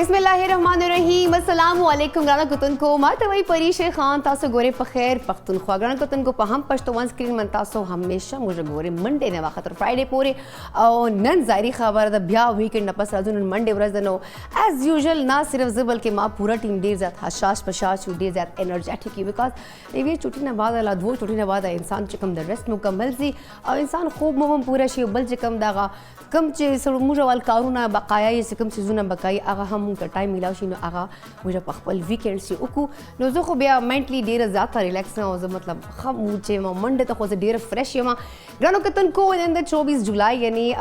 बिस्मिल्लाहिर्रहमानिर्रहीम अस्सलामु अलैकुम ग्राना कुतन को मातवई परीश खान तासो गोरे पखेर पख्तूनख्वा ग्राना कुतन को पहम पश्तो वन स्क्रीन मन तासो हमेशा मुझे गोरे मंडे ने वक्त फ्राइडे पूरे और नन जारी खबर द ब्या वीकेंड नपस राजुन मंडे वरज दनो एज यूजुअल ना सिर्फ जबल के मां पूरा टीम देर जात हशाश पशाश देर जात एनर्जेटिक बिकॉज ये छुट्टी न बाद अला दो छुट्टी न बाद इंसान चिकम द रेस्ट मुकम्मल सी और इंसान खूब मुम पूरा शे बल चिकम दागा कम चे सर मुझे वाल कारूना बकाया ये कम चीज़ों बकाई आगा हम का टाइम मिला शी आगा मुझे पखपल वीकेंड से उकू नो जो बिया मेंटली डेर ज़्यादा रिलैक्स ना हो मतलब खम मुझे मंडे तक से डेर फ्रेश यमा ग्रानो कतन को इन 24 जुलाई यानी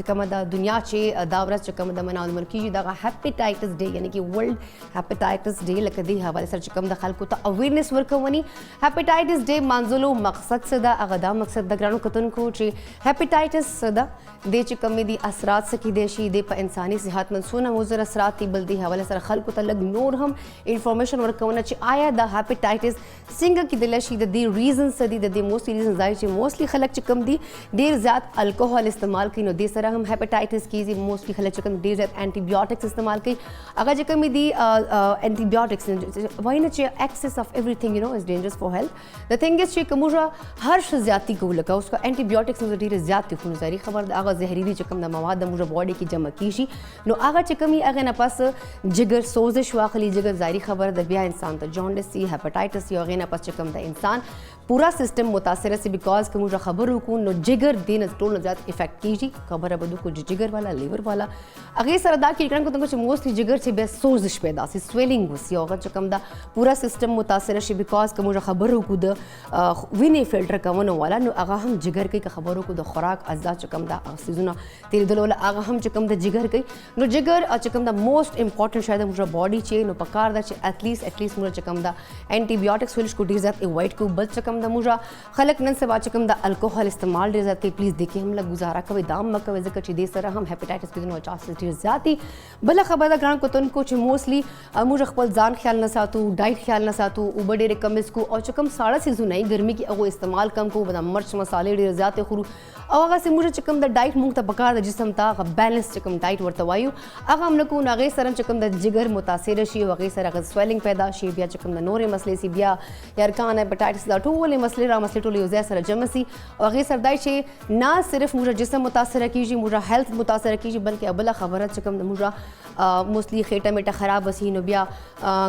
कम दा दुनिया चे दावरस कम दा मना मन की दा हेपेटाइटिस डे यानी कि वर्ल्ड हेपेटाइटिस डे लकदी हवाले सर कम दा खलको ता अवेयरनेस वर्क वनी हेपेटाइटिस डे मांजुलो मकसद से दा अगदा मकसद दा ग्रानो कतन को चे हेपेटाइटिस दा दे चकम में दी असरात से की देशी दे पर इंसानी सेहत में सोना मुजर असरात ती बल्दी हवाले सर खल को तलग नूर हम इंफॉर्मेशन वर्क कवना च आया द हेपेटाइटिस सिंग की दिलशी द रीजन से दी मोस्टली रीजन जाय च मोस्टली खलक चकम दी देर ज़्यादा अल्कोहल इस्तेमाल की नो दे सर हम हेपेटाइटिस की जी मोस्टली खलक चकम देर ज़्यादा एंटीबायोटिक्स इस्तेमाल की अगर चकम दी एंटीबायोटिक्स वही न च excess of everything you know is dangerous for health the thing is च कमुरा हर ज्यादा को लगा उसका एंटीबायोटिक्स में देर ज़्यादा खून जारी खबर आगा जहरीली चकम द मवाद मुझे बॉडी की जमा कीशी नो आगा चकम ही अगर न पास जिगर सोजिश वाखली जिगर जारी खबर द बिया इंसान तो जॉन्डिस सी हेपेटाइटिस या अगर न पास चकम द इंसान पूरा सिस्टम मुतासर से बिकॉज के मुझे खबर को नो जिगर दिन टोल ज़्यादा इफेक्ट कीजिए खबर है बदू को जिगर वाला लीवर वाला अगर सरदा की को कुछ मोस्टली जिगर से बे सोजिश पैदा सी स्वेलिंग हुई अगर चकम दा पूरा सिस्टम मुतासर से बिकॉज के मुझे खबर को द विनी फिल्टर का वन वाला नो अगर हम जिगर की खबरों को द खुराक अज्जा चकम दा सीजुना तेरे दिल वाला अगर हम चकम द जिगर की नो जिगर चकम द मोस्ट इंपॉर्टेंट शायद मुझे बॉडी चे नो पकार दा एटलीस्ट मुझे चकम दा एंटीबायोटिक्स विल को डिजात अवॉइड को बल चकम द मुझा खलक नन से चकम द अल्कोहल इस्तेमाल दे जाती प्लीज़ देखिए हम लोग गुजारा कभी दाम मक कभी जिक्र दे सर हम हेपेटाइटिस के दिन चांसेस जाती भला खबर दा ग्रांड को तन कुछ मोस्टली मुझे खपल जान ख्याल न सातू डाइट ख्याल न सातू उबड़े रे कम इसको और चकम साड़ा सीजन नहीं गर्मी की अगो इस्तेमाल कम को बदा मर्च मसाले दे जाते खुरू और अगर से मुझे चकम द डाइट मुंग बकार जिसम ता बैलेंस चकम डाइट वर्तवायु अगर हम लोग अगे सर चकम द जिगर मुतासर शी वगे सर अगर स्वेलिंग पैदा शी बिया चकम द नोरे मसले सी बिया यार कान हेपेटाइटिस दा टोले मसले रा मसले टोले यूज़ सर जमसी और अगे सरदाई छे ना सिर्फ मुझे जिसम मुतासर कीजिए मुझे हेल्थ मुतासर कीजिए बल्कि अबला खबर चकम द मुझा मोस्टली खेटा मेटा ख़राब वसी नो बिया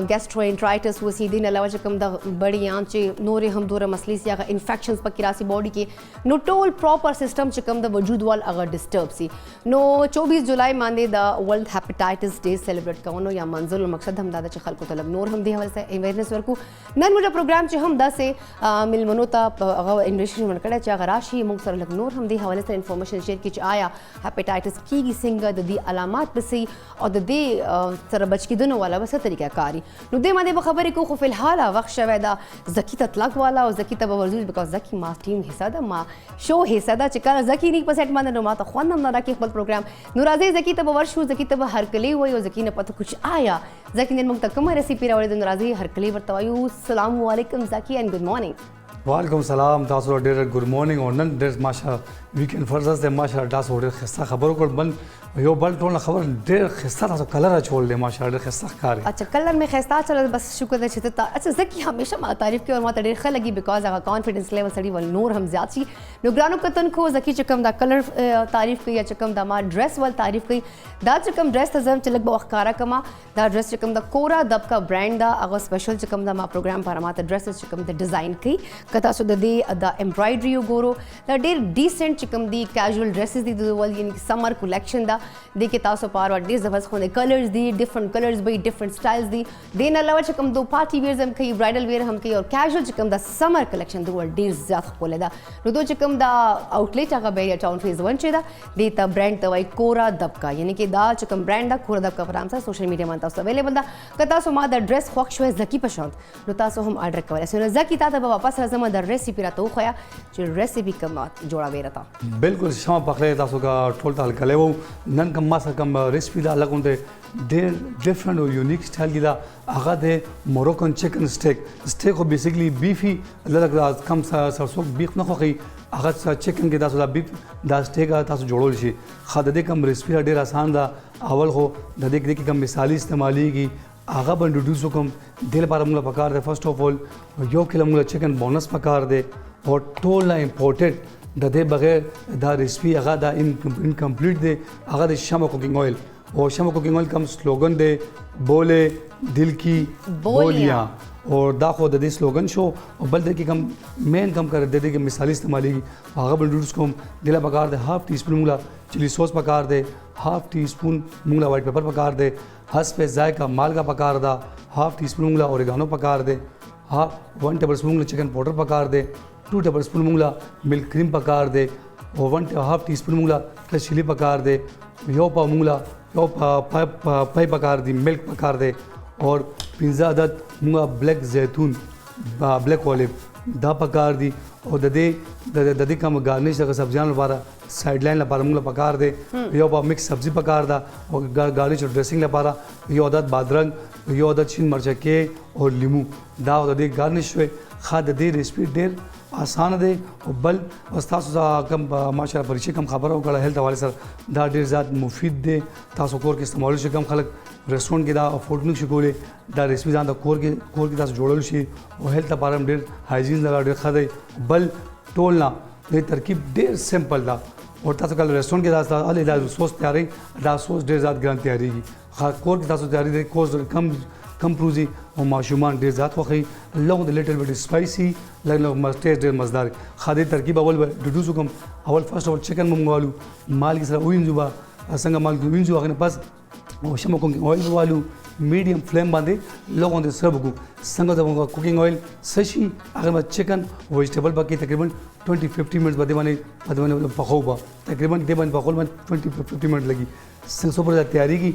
गैस्ट्रोएंट्राइटिस वसी दिन अलावा चकम द बड़ी आंचे नोरे हम दोरा मसले से अगर इन्फेक्शंस पर किरासी बॉडी के नो टोल प्रॉपर सिस्टम चकम द वजूद वाल अगर डिस्टर्ब सी नो 24 जुलाई मानदे the world hepatitis day celebrate कवनो या मंजुल मकसद हम दादा खल को तलब नूर हम दे हवाले से अवेयरनेस वर्कू नन मुझे प्रोग्राम चे हम द से मिल मनोता अगर इन्वेस्टिगेशन मन कड़ा चे अगर राशि मुंग सर लग नूर हम दे हवाले से इंफॉर्मेशन शेयर की आया हेपेटाइटिस की सिंग द दी अलामात बसी और द दे सर बच की दोनों वाला बस तरीका कारी नो दे मादे खबर को फिलहाल वक्त शवेदा जकी ततलक वाला और जकी तब वर्जूज बिकॉज जकी मा टीम हिस्सा दा मा शो हिस्सा दा चिका जकी नहीं पसेट मान नो मा तो ख्वान हम ना के खपल प्रोग्राम नुराजे जकी तब वर्षु जकी तब हर कले हुई और जकी न पता कुछ आया जकी ने मुंग तक कम रेसिपी रावले नुराजे हर कले वर्तवायु अस्सलाम वालेकुम जकी एंड गुड मॉर्निंग वालेकुम सलाम तासो डेर गुड मॉर्निंग और नन डेर माशा वीकेंड फर्जस दे माशा डास और खस्ता खबरों को बन यो बल टोल खबर डेर खस्ता तासो कलर छोड़ ले माशा डेर खस्ता कार अच्छा कलर में खस्ता चल बस शुक्र है छिता अच्छा जकी हमेशा मा तारीफ के और मा डेर ख लगी बिकॉज अगर कॉन्फिडेंस लेवल सड़ी वल नूर हम ज्याची नुग्रानो कतन को जकी चकम दा कलर तारीफ की या चकम दा मा ड्रेस वल तारीफ की दा चकम ड्रेस तजम चलक बखकारा कमा दा ड्रेस चकम दा कोरा दब का ब्रांड दा अगर स्पेशल चकम दा मा प्रोग्राम पर मा ड्रेस चकम दा डिजाइन की कता सो द एम्ब्रॉयडरी गोरो द डेर डिसेंट चिकम दी कैजुअल ड्रेसेस दी दुवल यानी समर कलेक्शन दा दे के तासो पार और डिस दफस खोने कलर्स दी डिफरेंट कलर्स बई डिफरेंट स्टाइल्स दी देन अलावा चिकम दो पार्टी वेयर्स हम कई ब्राइडल वेयर हम कई और कैजुअल चिकम दा समर कलेक्शन दुवल डेर ज्यादा खोले दा नो दो चिकम दा आउटलेट आगा बेरिया टाउन फेज 1 चे दा दे ता ब्रांड तवाई कोरा दबका यानी कि दा चिकम ब्रांड दा कोरा दबका पर हमसा सोशल मीडिया में तासो अवेलेबल दा कता सो मा दा ड्रेस खोक्शवे जकी पसंद नो तासो हम ऑर्डर करे सो जकी ता वापस रजमा दा रेसिपी तो खोया जो रेसिपी कम जोड़ा वे रहता बिल्कुल शमा पकड़े तासो का टोल ताल कले वो नन कम मा कम रेसिपी दा अलग होते देर डिफरेंट और यूनिक स्टाइल की दा आगा दे मोरक्कन चिकन स्टेक को बेसिकली बीफी अलग कम सरसों बीफ न खोखी आगा चिकन के दासो दा बीफ दा स्टेक तासो जोड़ो शी खादे कम रेसिपी डेर आसान दा اول خو د دې کې کوم مثالي استعمالېږي هغه به انټروډیوس وکړم دې لپاره موږ پکار دی فرسټ اف اول 1 کیلو موږ چکن بونس پکار دی او ټول نه امپورټنټ د دې بغیر دا ریسپي هغه دا انکمپلیټ دی هغه د شمع کوکنګ آئل او شمع کوکنګ آئل کوم سلوګن دی بولے دل کی بولیاں اور دا خو د دې سلوګن شو او بل د کې کوم مین کم کر د دې کې مثالي استعمالېږي هغه بل انټروډیوس کوم دله پکار دی هاف ټی سپون موږ چلی سوس پکار دی هاف ټی سپون موږ وائٹ پیپر پکار دی حسب ذائقہ مالگا پکار دا ہاف ٹی اسپون موږ اوریگانو پکار دے 1 ٹیبل اسپون موږ چکن پاؤڈر پکار دے 2 ٹیبل اسپون موږ ملک کریم پکار دے اور 1.5 ٹی اسپون موږ چلی پکار دے یو پا موږ یو پای پکار دی ملک پکار دے اور 15 عدد موږ بلیک زیتون بلیک اولیو دا پکار دی او د دې کوم گارنش د سبزیانو لپاره سایډ لاین لپاره موږ پکار دی یو په مکس سبزی پکار دا او گارنش او ډریسنګ لپاره یو عدد بادرنګ یو عدد شین مرچکې او لیمو دا د دې گارنش شوی خاص د دې ریسپی ډېر آسان دی او بل تاسو کم ماشاءالله پرشي کم خبره وکړه هیلث حواله سره دا ډېر زیات مفید دی تاسو کور کې استعمال شي کم خلک ریسټورنټ کې دا افورډ نه شي کولی دا ریسپی ځان د کور کې تاسو جوړول شي او هیلث لپاره هم ډېر هایجین لپاره ډېر ښه دی بل ټول نه د ترکیب ډېر سمپل دا اور تاسو کله ریسټورنټ کې دا سوس تیاری دا سوس ډېر زیات ګران تیاریږي کور کې تاسو تیاری دی کوز کم پروزي او ماشومان ډېر زیات خوښوي لږ د لیټل بټ سپایسي لږ ټیسټ ډېر مزدار خاصه ترکیب اول به ډوډوس کوم اول فرست اول چکن مونږوالو مال کې سره وینځو با څنګه مال کې وینځو هغه نه پس او شمع کوکنګ آئل والو میډیم فلیم باندې لږ باندې سرو کو څنګه د کوکنګ آئل سشي هغه چکن ویجیټیبل باندې تقریبا 20-50 منټس باندې پخو با تقریبا دې باندې پخول باندې 20-50 منټ لګي څنګه سو پر تیاری کی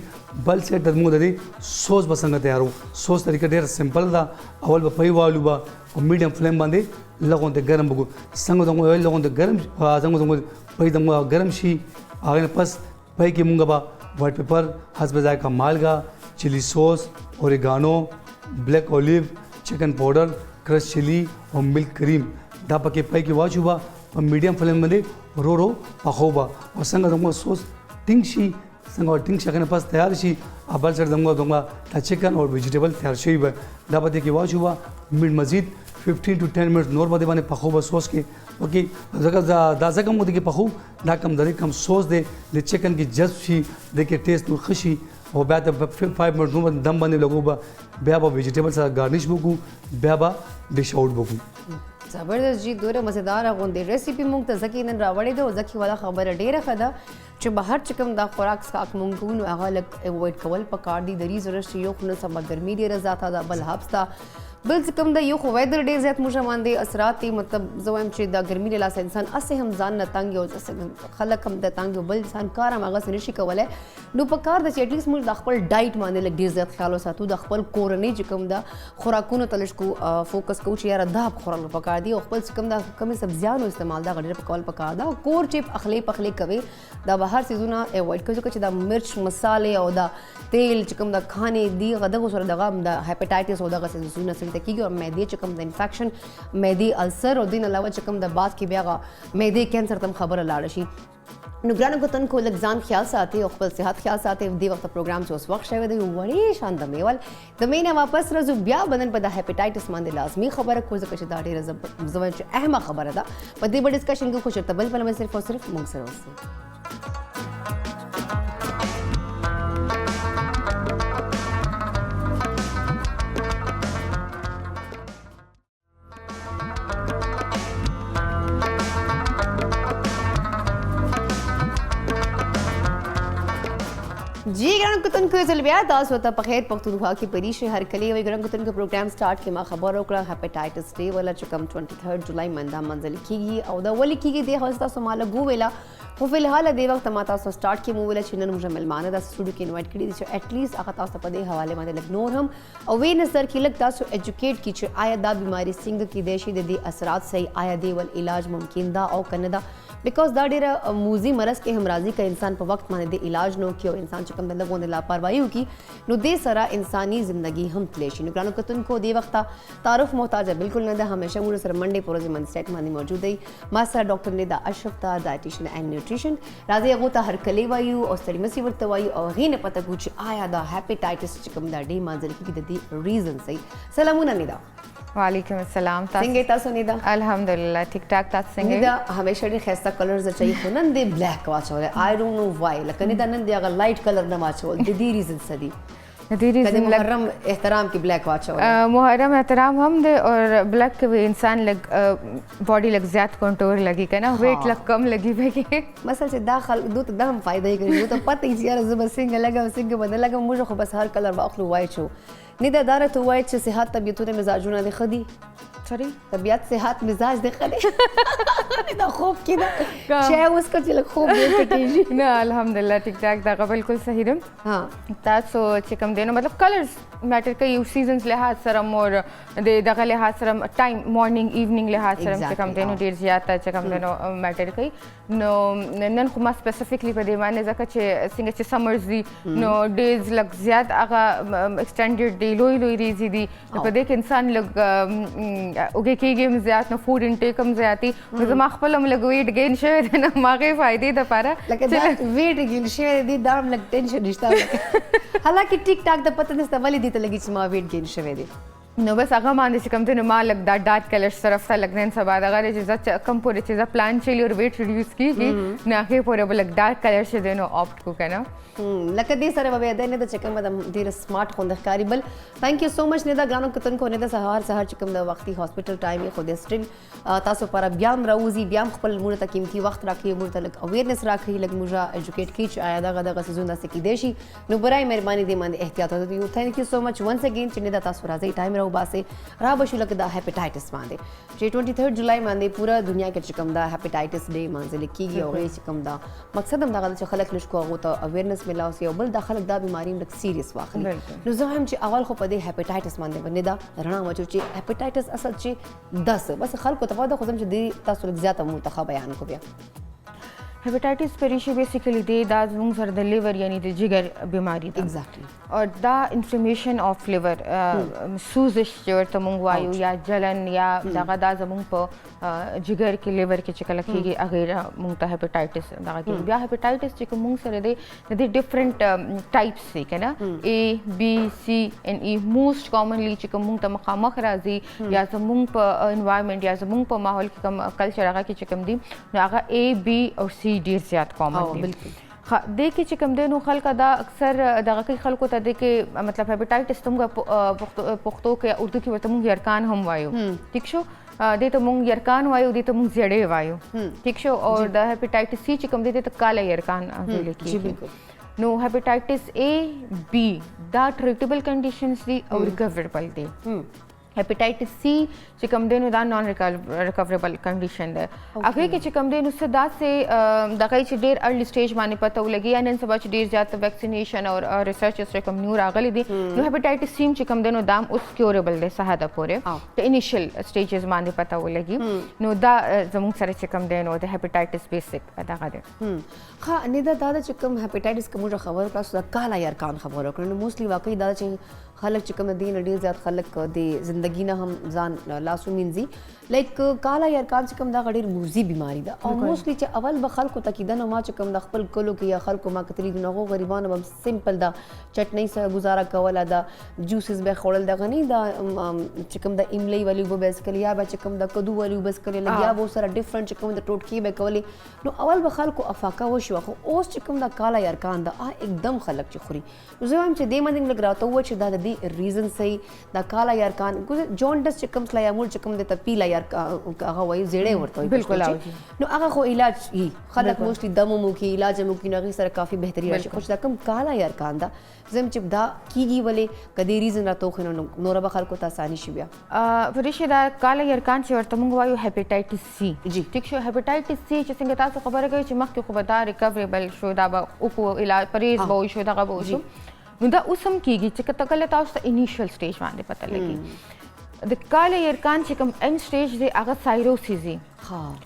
بل سیټ د موږ د سوس بسنګ تیارو سوس طریقه ډېر سمپل دا اول په پي والو با او میډیم فلیم باندې لږ د ګرم بګو څنګه د آئل لږ د ګرم څنګه پي د ګرم شي هغه پس پي کې موږ با وائٹ پیپر حسب ذائقہ مالگا چلی سوس اوریگانو بلیک اولیو چکن پاؤڈر کرش چلی اور ملک کریم دا پکې پای کې واچو با په میډیم فلیم باندې رو پخو با او څنګه دغه سوس ټینګ شي څنګه ټینګ شي کنه پس تیار شي ابل سره دغه دا چکن اور ویجیټیبل تیار شي با دا پدې کې واچو با مزید 15 to 10 منټ نور باندې پخو با سوس کې اوکې دا ځکه مو دغه پخو دا کم درې کم سوس دی د چکن کې جذب شي دغه ټیسټ نور خشي او بیا د 5 منټ نو دم باندې لګو با بیا به ویجیټیبل سره گارنش وکړو بیا به ډیش آوټ وکړو زبردست جی دوره مزیدار غونډې ریسیپي مونږ ته ځکه نن راوړې ده او ځکه والا خبره ډیره ښه ده چې بهر چې کوم دا خوراک سکاک مونږ کوو نو هغه لږ اوایډ کول پکار دي د دې ضرورت شي یو خو نن سبا ګرمي ډیره زیاته ده بل حبس ده بل څه کوم دا یو خو ویدر ډېر زیات موږ باندې اثرات دي مطلب زه وایم چې دا ګرمي له لاسه انسان اسې هم ځان نه تنګ او خلک هم د تنګ او بل انسان کار هم هغسې نشي کولی نو په کار ده چې اټلیسټ موږ د خپل ډایټ باندې لږ ډېر زیات خیال وساتو د خپل کورنۍ چې کوم ده خوراکونو ته لږ فوکس کوو چې یاره دا خوراک پکار دي او خپل چې کوم ده کمې سبزیانو استعمال دا ډېر پکول پکار ده او کور چې پخلی کوي دا بهر څیزونه اوایډ کوي ځکه چې دا مرچ مسالې او دا تیل چې کوم د کھانې دي دغو سره دغه د هیپاټایټس او دغه څیزونه سره کېږي او معدې چې کوم د انفیکشن معدې السر او دین علاوه چې کوم د بعد کې بیا معدې کینسر ته خبره لاړه شي نو ګرانو کتونکو لږ ځان خیال ساتئ او خپل صحت خیال ساتئ دې وخت پروګرام چې اوس وخت شوی دی وړې شان د میول د مینه واپس راځو بیا بدن په د هیپاټایټس باندې لازمي خبره کوو ځکه چې دا ډېره زموږ چې اهمه خبره ده په دې به ډسکشن کې خو چېرته بل پله مې صرف او صرف موږ سره اوسئ जी ګرانو کتونکو زه بیا تاسو ته په خیر پښتونخوا کې پریښې هرکلی وایي ګرانو کتونکو پروګرام سټارټ کې ما خبر وکړه هیپاټایټس ډے والا چې کوم 23 جولای منده منځل کېږي او دا ولې کېږي دې هغه تاسو ما لږ وویله خو فلحال دې وخت ما تاسو سټارټ کې مو ویله چې نن موږ مېلمانه داسې سټوډیو کې انوایټ کړي دي چې اټلیسټ هغه تاسو ته په دې حوالې باندې لږ نور هم اویرنس درکړي لږ تاسو ایجوکیټ کړي چې آیا دا بیماري څنګه کیدای شي د دې اثرات صحیح آیا دې ول علاج ممکن ده او که نه ده بیکاز دا ډېره موزي مرض کې هم راځي که انسان په وخت باندې د علاج نه وکړي او انسان چې کوم د لږ غوندې لاپرواهي وکړي نو دې سره انساني زندګي هم تللی شي نو ګرانو کتونکو دې وخته تعارف محتاجه بالکل نه ده همیشه موږ سره منډې په ورځې منځ سټیټ باندې موجود دی ما سره ډاکټر ندا اشرف ته ډایټیشن اینډ न्यूट्रिशन राځي هغه ته هرکلی وایو او ستړي مسي ورته وایو او هغې نه پته کوو چې آیا دا هیپیټایټس چې کوم دا ډې مانځل کېږي د دې ریزن صحیح سلامونه نیدا वालेकुम अस्सलाम څنګه تاسو نیدا अल्हम्दुलिल्लाह ठीक ठाक تاسو څنګه نیدا همیشه ډېر ښایسته کلرز اچوي خو نن دې بلیک واچولی آی ډونټ نو وای لکه نیدا نن دې هغه لایټ کلر نه واچول د دې ریزن څه دي ریزن محرم احترام کې بلیک واچول محرم احترام هم دے اور بلیک کے بھی انسان لگ باڈی لگ زیادہ کنٹرول لگی کہ نا ویٹ لگ کم لگی بھائی مثلا چې دا خلک دوی ته دا هم فایده یې کوي دوی ته پته یې چې یاره زه به څنګه لګم څنګه به نه لګم موږ خو بس هر کلر به اخلو وایټ شو نه دا داره ته وایټ چې صحت طبیعتونه مزاجونه دې ښه دي سوری طبیعت صحت مزاج دې ښه دی دا خوب کې ده چای اوس که چې لږ خوب ډېر کټېږي نه الحمدلله ټیک ټاک دا بالکل صحیح دی تاسو چې کوم دی نو مطلب کلرز میټر کوي یو سیزنز لحاظ سره مور د دغه لحاظ سره ټایم مارنینګ ایونینګ لحاظ سره چې کوم دی نو ډېر زیات چې کوم دی نو میټر کوي نو نن خو ما سپیسیفیکلی په دې باندې ځکه چې څنګه چې سمرز دي نو ډیز لږ زیات هغه ایکسټینډډ دی لوی ریزي دي په دې کې انسان لږ اوګه کېږي هم زیات نو فوډ انټیک هم زیاتي نو زما خپل هم لږ ویټ گین شوی دی نو ما هغې فایدې دپاره لکه دا ویټ ګین شوی دی دا هم لږ ټینشن نشته حالانکې ټیک ټاک د پته نشته ولې دې ته لګي چې ما ویټ گین شوی دی نو بس هغه باندې چې کوم دی نو ما لږ دا ډارک کلرز طرف ته لږ نن سبا دغه دی چې زه کم پورې چې زه پلان چلی اور ویټ ریډیوس کېږي نو هغې پورې به لږ ډارک کلر چې دی نو آپټ کو که نه لکه دې سره به بیا نه ده چې کوم به د ډېره سمارټ غونډه ښکاري بل تھینک یو سو مچ نه ده ګرانو کتونکو نه ده سهار چې کوم د وختي هاسپټل ټایم یې خو د سټل تاسو لپاره بیا هم راوځي بیا هم خپل مونږ ته قیمتي وخت راکوي مونږ ته لږ اویرنس راکوي لږ موږ ایجوکیټ کړي چې آیا دغه څیزونه داسې کیدای شي نو برای مهرباني دې باندې احتیاط وکړئ تھینک یو سو مچ ونس اگین چې نه ده تاسو راځئ ټایم راوباسئ رابشو لکه د هیپیټایټس باندې چې 23 جولای باندې پوره دنیا کې چې کوم دا هیپیټایټس ډے مانځل کېږي او هغې چې کوم دا مقصد هم دغه چې خلک لږ کو هغو ته اویرنس میلاو سي او بل دا خلک دا بیماري هم لږ سیریس واخلي نو زه هم چې اول خو په دې هیپیټایټس باندې باندې دا رڼا واچو چې هیپیټایټس اصل چې داسې بس خلکو ته پته خو زم چې دې تاسو لږ زیاته منتخب بیان کو بیا هیپیټایټس پریشي بیسیکلی دی دا زموږ سره د لیور یعنی د جگر بیماری ده ایگزیکټلی او دا انفلمیشن آف لیور سوزش چې ورته مونږ وایو یا جلن یا دغه دا زموږ په جگر کې لیور کې چې کله کېږي هغې مونږ ته هیپیټایټس دغه کېږي بیا هیپیټایټس چې کوم مونږ سره دی د دې ډفرنٹ ټایپس دی که نه A B C and E موسټ کامنلی چې کوم مونږ ته مخامخ راځي یا زموږ په انوایرمنټ یا زموږ په ماحول کې کوم کلچر هغه کې چې کوم دي نو هغه A B او C ډېر زیات کامن دي بالکل دې کې چې کوم دی نو خلک دا اکثر دغه کوي خلکو ته دی کې مطلب هیپیټایټس ته موږ پښتو کې اردو کې ورته موږ یرکان هم وایو ټیک شو دې ته موږ یرکان وایو دې ته موږ زیړې وایو ټیک شو او د هیپیټایټس سی چې کوم دی ته کاله یرکان ویل کېږي نو هیپیټایټس A B دا ټریټیبل کنډیشنز دي او ریکوریبل دي هیپیټایټس سی چې کوم دی نو دا نان ریکوریبل کنډیشن ده هغې کې چې کوم دی نو څه داسې دغه چې ډېر ارلی سټیج باندې پته ولګي یا نن سبا چې ډېر زیات ویکسینیشن او ریسرچ سره کوم نیو راغلی دي نو هیپیټایټس سی چې کوم دی نو دا هم اوس کیوریبل دی څه حده پورې د انیشل سټیجز باندې پته ولګي نو دا زموږ سره چې کوم دی نو د هیپیټایټس بیسک دغه دی ښه نه دا چې کوم هیپیټایټس که موږ خبر کړو دا کاله یرکان خبر وکړو نو موسټلی واقعي دا چې خلک چې کوم دی نه ډېر زیات خلک د زندګي نه هم ځان لاسو مینځي لایک کاله یرکان چې کوم دا ډېر موزي بیماري ده او موسټلی چې اول به خلکو ته کېده نو ما چې کوم د خپل کلو کې یا خلکو ما کتلي دي نو هغو غریبانو به سمپل دا چټنۍ سره ګزاره کوله دا جوسز به یې خوړل دغه نه دا چې کوم د املی والی اوبه به یې څښلې یا به چې کوم د کدو والی اوبه څښلې لګیا به ورسره ډفرنټ چې کوم د ټوټکې به یې کولې نو اول به خلکو افاقه وشوه خو اوس چې کوم دا کاله یرکان ده एकदम خلک چې خوري نو زه وایم چې دې باندې لږ راته ووایه چې دا د دې ریزن صحیح دا کاله یرکان جونډس چې کوم سلیامول چې کوم د ته پیله هغه وایي زیړی ورته وایي بالکل نو هغه خو علاج یي خلک موسټلی دم هم وکړي علاج هم وکړي نو هغې سره کافي بهتري راشي خو چې دا کوم کاله یرکان ده زه چې دا کېږي ولې که دې ریزن راته وښیي نو نوره به خلکو ته اساني شي بیا فریشي دا کاله یرکان چې ورته موږ وایو هیپیټایټس سی جی ټیک شو هیپیټایټس سی چې څنګه تاسو خبره کوي چې مخکې خو به دا ریکوریبل شو دا به وکړو علاج پرهیز به وشو دغه به وشو نو دا اوس هم کېږي چې کله تاسو ته انیشل سټیج باندې پته لګي د کاله یرکان چې کوم ایم سټیج دی هغه سایروسیس دی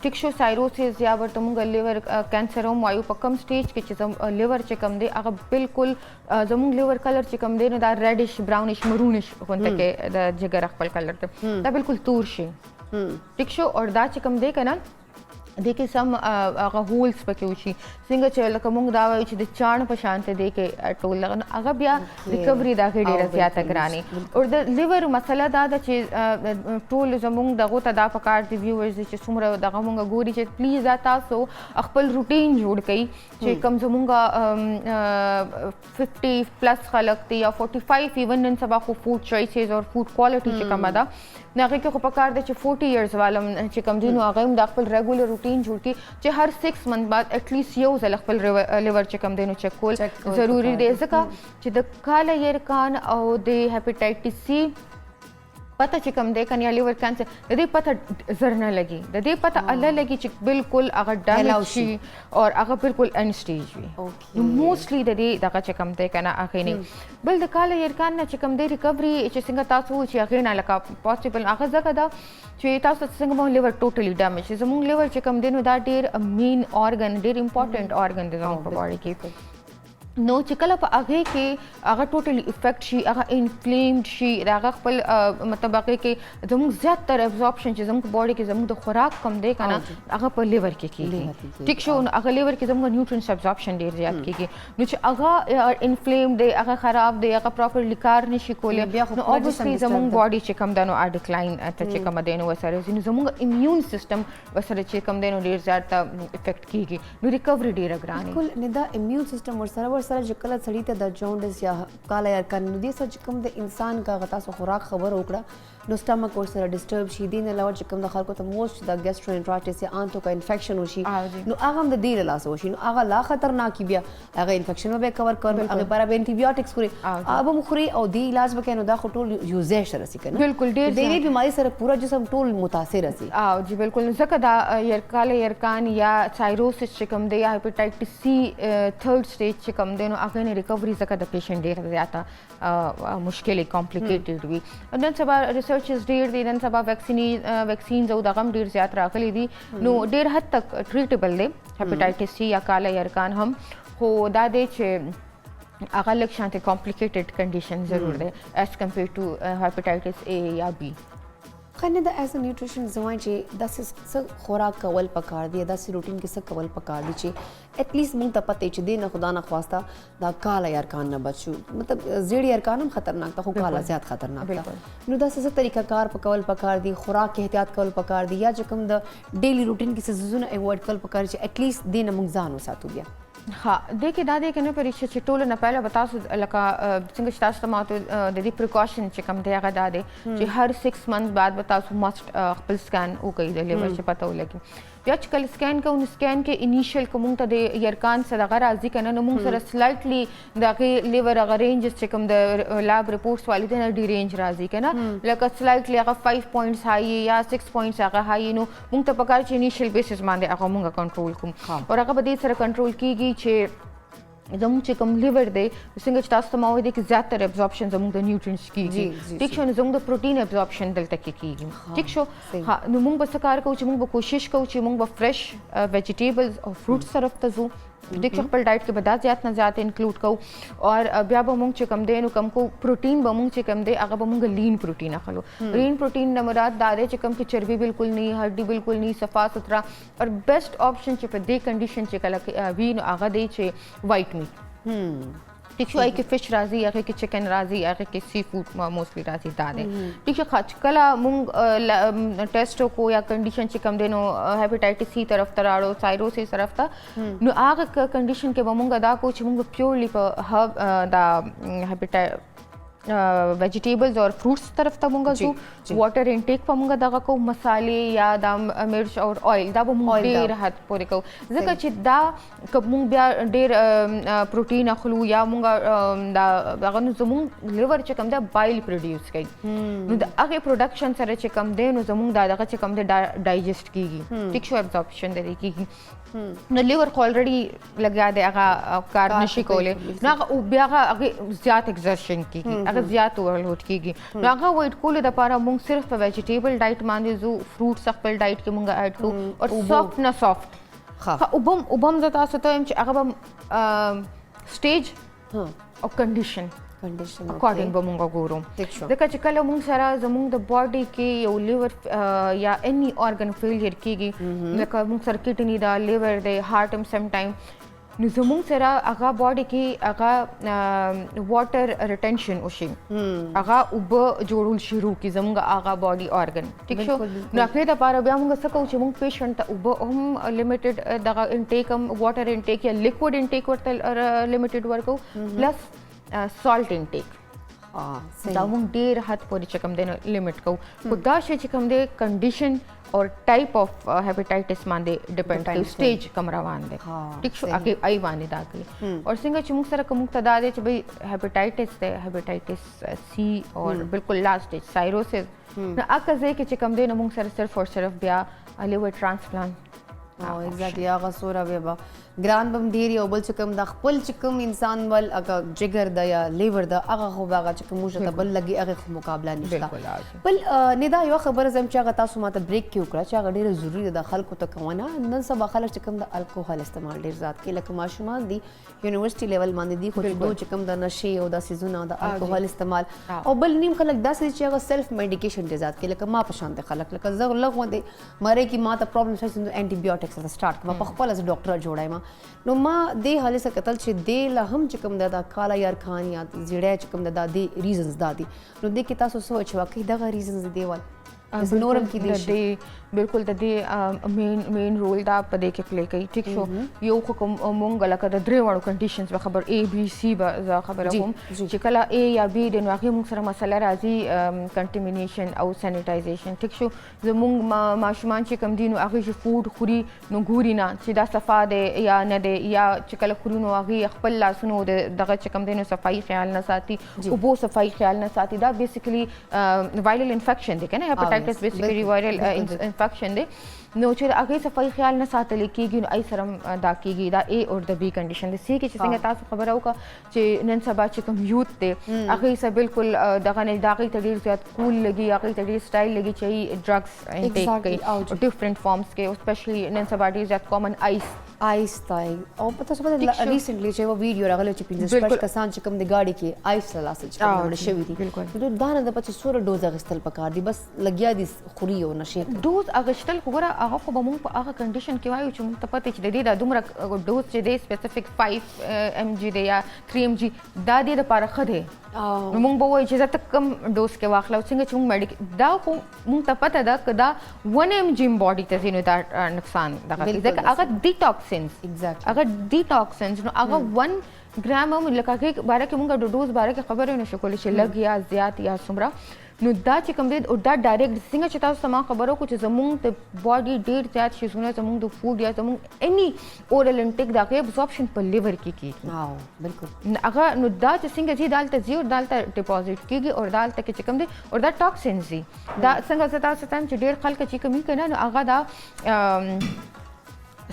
ټیک شو سایروسیس یا ورته موږ لیور کینسر هم وایو په کم سټیج کې چې لیور چې کوم دی هغه بالکل زموږ لیور کلر چې کوم دی نو دا ریډش براونش مرونش غونته کې د جګر خپل کلر دی دا بالکل تور شي ټیک شو او دا چې کوم دی که نه देखे सम هغه هولز پکې وشي څنګه چې لکه موږ دا وایو چې د چاڼ په شان ته دی کې ټول لګن هغه بیا ریکوري دا کې ډیره زیاته ګراني او د لیور مسله دا ده چې ټول زموږ دغه ته دا پکار دي ویورز چې څومره دغه موږ ګوري چې پلیز دا تاسو خپل روټین جوړ کړئ چې کم زموږ 50 پلس خلک دي یا 45 ایون نن سبا خو فود چويسز او فود کوالټي چې کومه ده هغه کې خو پکار ده چې 40 ایرز والم چې کم دي نو هغه هم د خپل ریګولر روټین جوړ کړي چې هر 6 منث بعد اټ لیست یو ځل خپل لیور چې کم دي نو چک کول ضروری دی ځکه چې د کاله یرکان او د هپیټایټس سی پته چې کم دی کنه لیور کانسر د دې پته زر نه لګي د دې پته الله لګي چې بالکل هغه ډیمیج شي او هغه بالکل ان سټیج وي نو موستلی د دې دغه چې کم دی کنه هغه نه بل د کاله یرکان نه چې کم دی ریکوري چې څنګه تاسو چې هغه نه لکه پوسیبل هغه ځکه دا چې تاسو څنګه مو لیور ټوټلی ډیمیج زموږ لیور چې کم دی نو دا ډیر مین اورګن ډیر امپورټنٹ اورګن دی زموږ په باډي کې نو چې کله په هغه کې هغه ټوټلی افیکټ شي هغه انفلیمډ شي هغه خپل مطلب هغه کې زموږ زیاتره ابزورپشن چې زموږ باډي کې زموږ د خوراک کم دی کنه هغه په لیور کې کیږي ټیک شو هغه لیور کې زموږ نیوټرینز ابزورپشن ډیر زیات کیږي نو چې هغه انفلیمډ دی هغه خراب دی هغه پراپرلی کار نشي کولای نو اوبویسلی زموږ باډي چې کم دنو ا ډیکلاین ته چې کم دی نو وسره زموږ امیون سیستم وسره چې کم دی نو ډیر زیات افیکټ کیږي نو ریکوري ډیر ګرانه بالکل نه دا امیون سیستم ورسره چې کله سړی ته د جونډس یا کاله یرکان نو دې سره چې کوم د انسان کا غتا سو خوراک خبر وکړه نو سټمک ورسره ډسټرب شي دین علاوه چې کوم د خلکو ته موست د ګیسټرونټرایټس یا انتو کا انفیکشن وشي نو هغه هم د دې لاس وشي نو هغه لا خطرناک بیا هغه انفیکشن به کور هغه پر انټي بایوټکس خوري اب مخري او دی علاج وکړي نو دا ټول یوزیش راسي کنه بالکل ډیر ډېری بیماری سره پورا جسم ټول متاثر راسي جی بالکل ځکه دا کاله یرکان یا سایروسس چې کوم دی یا هپیټایټس سی تھرد سټیج چې کوم دی نو هغه نه ریکوري ځکه د پیشنټ ډیر زیاته مشکل کمپلیکیټډ وي نن سبا ریسرچز ډیر دي نن سبا ویکسینز او دغه ډیر زیات راغلي دي نو ډیر حد تک ټریټیبل دی هپیټایټس سی یا کاله یرکان هم خو دا دی چې هغه لږ شانته کمپلیکیټډ کنډیشن ضرور دی ایز کمپیر ټو هپیټایټس اے یا بی خنه د ایز ا نیوټریشن زوای چې داسې خوراک کول پکار دی داسې روټین کې څه کول پکار دی چې اټ لیست مونږ ته پته چې دین خدا نه خواسته دا کاله یرکان نه بچو مطلب زیړ یرکان هم خطرناک ته خو کاله زیات خطرناک ده نو داسې طریقه کار پکول پکار دی خوراک کې احتیاط کول پکار دی یا چې کوم د ډیلی روټین کې څه زونه اوایډ کول پکار چې اټ لیست دین مونږ ځان وساتو بیا ها دیکھیں دا کنه پریشه چې ټول نه پهله بتا سو لکه څنګه چې تاسو ته د دې پریکاشن چې کوم دی هغه دا دی چې هر 6 منث بعد بتا سو مست خپل سکین او کوي د لیور چې پته ولګي بیا چې کله سکین کوو نو سکین کې انیشل کوم ته د یرکان سره دغه راځي کنه نو موږ سره سلایټلی دغه لیور هغه رینج چې کوم د لاب ریپورټس والی د ډی رینج راځي کنه لکه سلایټلی هغه 5 پوینټس هاي یا 6 پوینټس هغه هاي نو موږ ته پکار چې انیشل بیسس باندې هغه موږ کنټرول کوم او هغه به دې سره کنټرول کیږي چې زموږ چې کوم لیور دی څنګه چې تاسو ته ما وایي چې زیاتره ابزورپشن زموږ د نیوټرینز کیږي ټیک شو زموږ د پروټین ابزورپشن دلته کیږي ټیک شو ها نو موږ به څه کار کوو چې موږ به کوشش کوو چې موږ به فرش ویجیټیبلز او فروټس طرف ته ځو ټیک خپل ډایټ کې به دا زیات نه زیات انکلوډ کوو او بیا به موږ چې کم دی نو کم کو پروټین به موږ چې کم دی هغه به موږ لین پروټین اخلو لین پروټین نه مراد دا دی چې کم کې چربي بالکل نه هډي بالکل نه صفا سترا او بیسټ آپشن چې په دې کنډیشن چې کله وی نو هغه دی چې وایټ میټ ٹھیک شو کې فش راځي هغه کې چکن راځي هغه کې سی فوډ موستلی راځي دا دی ٹھیک شو خاص کله مونږ ټیسټ کو یا کنډیشن چې کم دینو هپیټایټس سی طرف ته راړو سایروسس طرف ته نو هغه کنډیشن کې به مونږ دا کو چې مونږ پیورلی په دا هپیټایټ ویجیټیبلز اور فروټس طرف ته مونږ ځو واټر انټیک په مونږ دغه کو مسالې یا د مرچ او آیل دا به مونږ ډېر حد پورې کوو ځکه چې دا که مونږ بیا ډېر پروټین اخلو یا مونږ دا هغه نو زمونږ لیور چې کوم دی بایل پروډیوس کوي نو د هغې پروډکشن سره چې کوم دی نو زمونږ دا دغه چې کوم دی ډایجسټ کیږي ټیک شو ابزورپشن د دې کیږي نو لیور خو الریډي لګیا دی هغه کار نشي کولی نو هغه بیا هغه زیات ایکزرشن کیږي هغه زیات ورلوډ کیږي نو هغه ویټ کولو دپاره مونږ صرف په ویجیټیبل ډایټ باندې ځو فروټس خپل ډایټ کې مونږ ایډ کوو او سافټ نه سافټ اوبه هم زه تاسو ته وایم چې هغه به سټیج او کنډیشن کنډیشن اکارډینګ به مونږ ګورو ٹھیک شو. ځکه چې کله مونږ سره زمونږ د باډي کې یو لیور یا اني organ فیلیر کیږي لکه مونږ سره کډنی دا لیور دی هارت هم سم ټایم نو زمونږ سره هغه باډي کې هغه واټر ریټنشن وشي هغه اوبه جوړول شروع کی زمونږ هغه باډي organ ټیک شو نو هغه د پاره بیا مونږ څه کوو چې مونږ پیشنټ ته اوبه هم لیمیټډ دغه انټیک هم واټر انټیک یا لیکوډ انټیک ورته لیمیټډ ورکو پلس سالټ انټیک دا مونږ ډیر حد پورې چې کوم دی لیمیټ کوو خو دا شی چې کوم دی کنډیشن اور ټایپ اف هیپاټایټس باندې ډیپند کوي سټیج کوم روان دی ټیک شو هغه ای باندې دا کوي اور څنګه چې موږ سره کوم تدا دی چې بھئی هیپاټایټس دی هیپاټایټس سی اور بالکل لاست سټیج سایروسس نو اګه ځکه چې کوم دی نو موږ سره صرف اور صرف بیا لیور ټرانسپلانت او ایگزیکټلی هغه سوره به ګران بم ډیر یو بل چې کوم د خپل چې کوم انسان ول هغه جګر د یا لیور د هغه خو هغه چې کوم ته بل لګي هغه مقابله نشته بل ندا یو خبره زم چې هغه تاسو ماته بریک کیو کړ چې هغه ډیر ضروری ده خلکو ته کوونه نن سبا خلک چې کوم د الکوهول استعمال ډیر زیات کې لکه ماشومان دي یونیورسيټي لیول باندې دي خو چې کوم د نشي او د سيزونه د الکوهول استعمال او بل نیم خلک داسې چې هغه سیلف میډیکیشن ډیر زیات کې لکه ما په شان دي خلک لکه زه لغوه دي مری کی ما ته پرابلم شې انټي بایوټکس سٹارټ ما په خپل از ډاکټر جوړایم نو ما دې حالې سره قتل چې دې له هم چې کوم د کالا یار خان یا زیړی چې کوم د دې ریزنز دادي نو دې کې تاسو سوچ واقعي دغه ریزنز دیوال نورم کې دي بالکل د دې مین رول دا په دې کې پلی کوي ټیک شو یو حکم مونږ لکه د درې وړو کنډیشنز به خبر A B C به خبره کوم چې کله A یا B د نو هغه مونږ سره مسله راځي کنټامینیشن او سانیټایزیشن ټیک شو زمونږ ماشومان چې کم دي نو هغه چې فود خوري نو ګوري نه چې دا صفا دی یا نه دی یا چې کله خوري نو هغه خپل لاسونو دغه چې کم دي نو صفایي خیال نه ساتي او بو صفایي خیال نه ساتي دا بیسیکلی وایرل انفیکشن دی کنه هیپاټایټس بیسیکلی وایرل انفیکشن دی نو چې هغه صفایي خیال نه ساتل کېږي نو ای سره دا کېږي دا A اور د B کنډیشن دی سی کې چې څنګه تاسو خبره وکړه چې نن سبا چې کوم یوت دی هغه سره بالکل دغه نه داغي تدیر زیات کول لګي هغه تدیر سټایل لګي چې ډرګز انټیک کوي ډیفرنٹ فارمز کې اسپیشلی نن سبا ډیر زیات کامن آیس تای او پته څه ریسنټلی چې و ویډیو راغلی چې 15 کسان چې کوم د گاډي کې آیس لاسل چې کوم شوی دي نو دا نه د پچ سوره ډوز اغستل پکار دي بس لګیا دي خوري او نشي ډوز اغستل خبره هغه خو به مونږ په هغه کنډیشن کې وایو چې مونږ ته پته چې د دې د دومره ډوز چې دی سپیسیفیک 5 mg دی یا 3 mg دا دې لپاره ښه دی نو مونږ به وایو چې زه ته کم ډوز کې واخلو څنګه چې مونږ دا خو مونږ ته پته ده که دا 1 mg باډي ته ځینو دا نقصان دغه ځکه هغه ډیټاکسنز هغه ډیټاکسنز نو هغه 1 ګرام هم لکه کې باره کې مونږ د ډوز باره کې خبرې نشو کولی چې لږ یا زیات یا څومره نو دا چې کوم دی او دا ډایرکټ څنګه چې تاسو ما خبرو کو چې زمونږ د باډي ډیر زیات شیزونه زمونږ د فود یا زمونږ اني اورل انټیک دا کې ابزورپشن په لیور کې کیږي بالکل هغه نو دا چې څنګه چې دالته زی او دالته ډیپوزټ کیږي او دالته کې چې کوم دی او دا ټاکسینز دي دا څنګه چې تاسو ته چې ډیر خلک چې کمی کنه نو هغه دا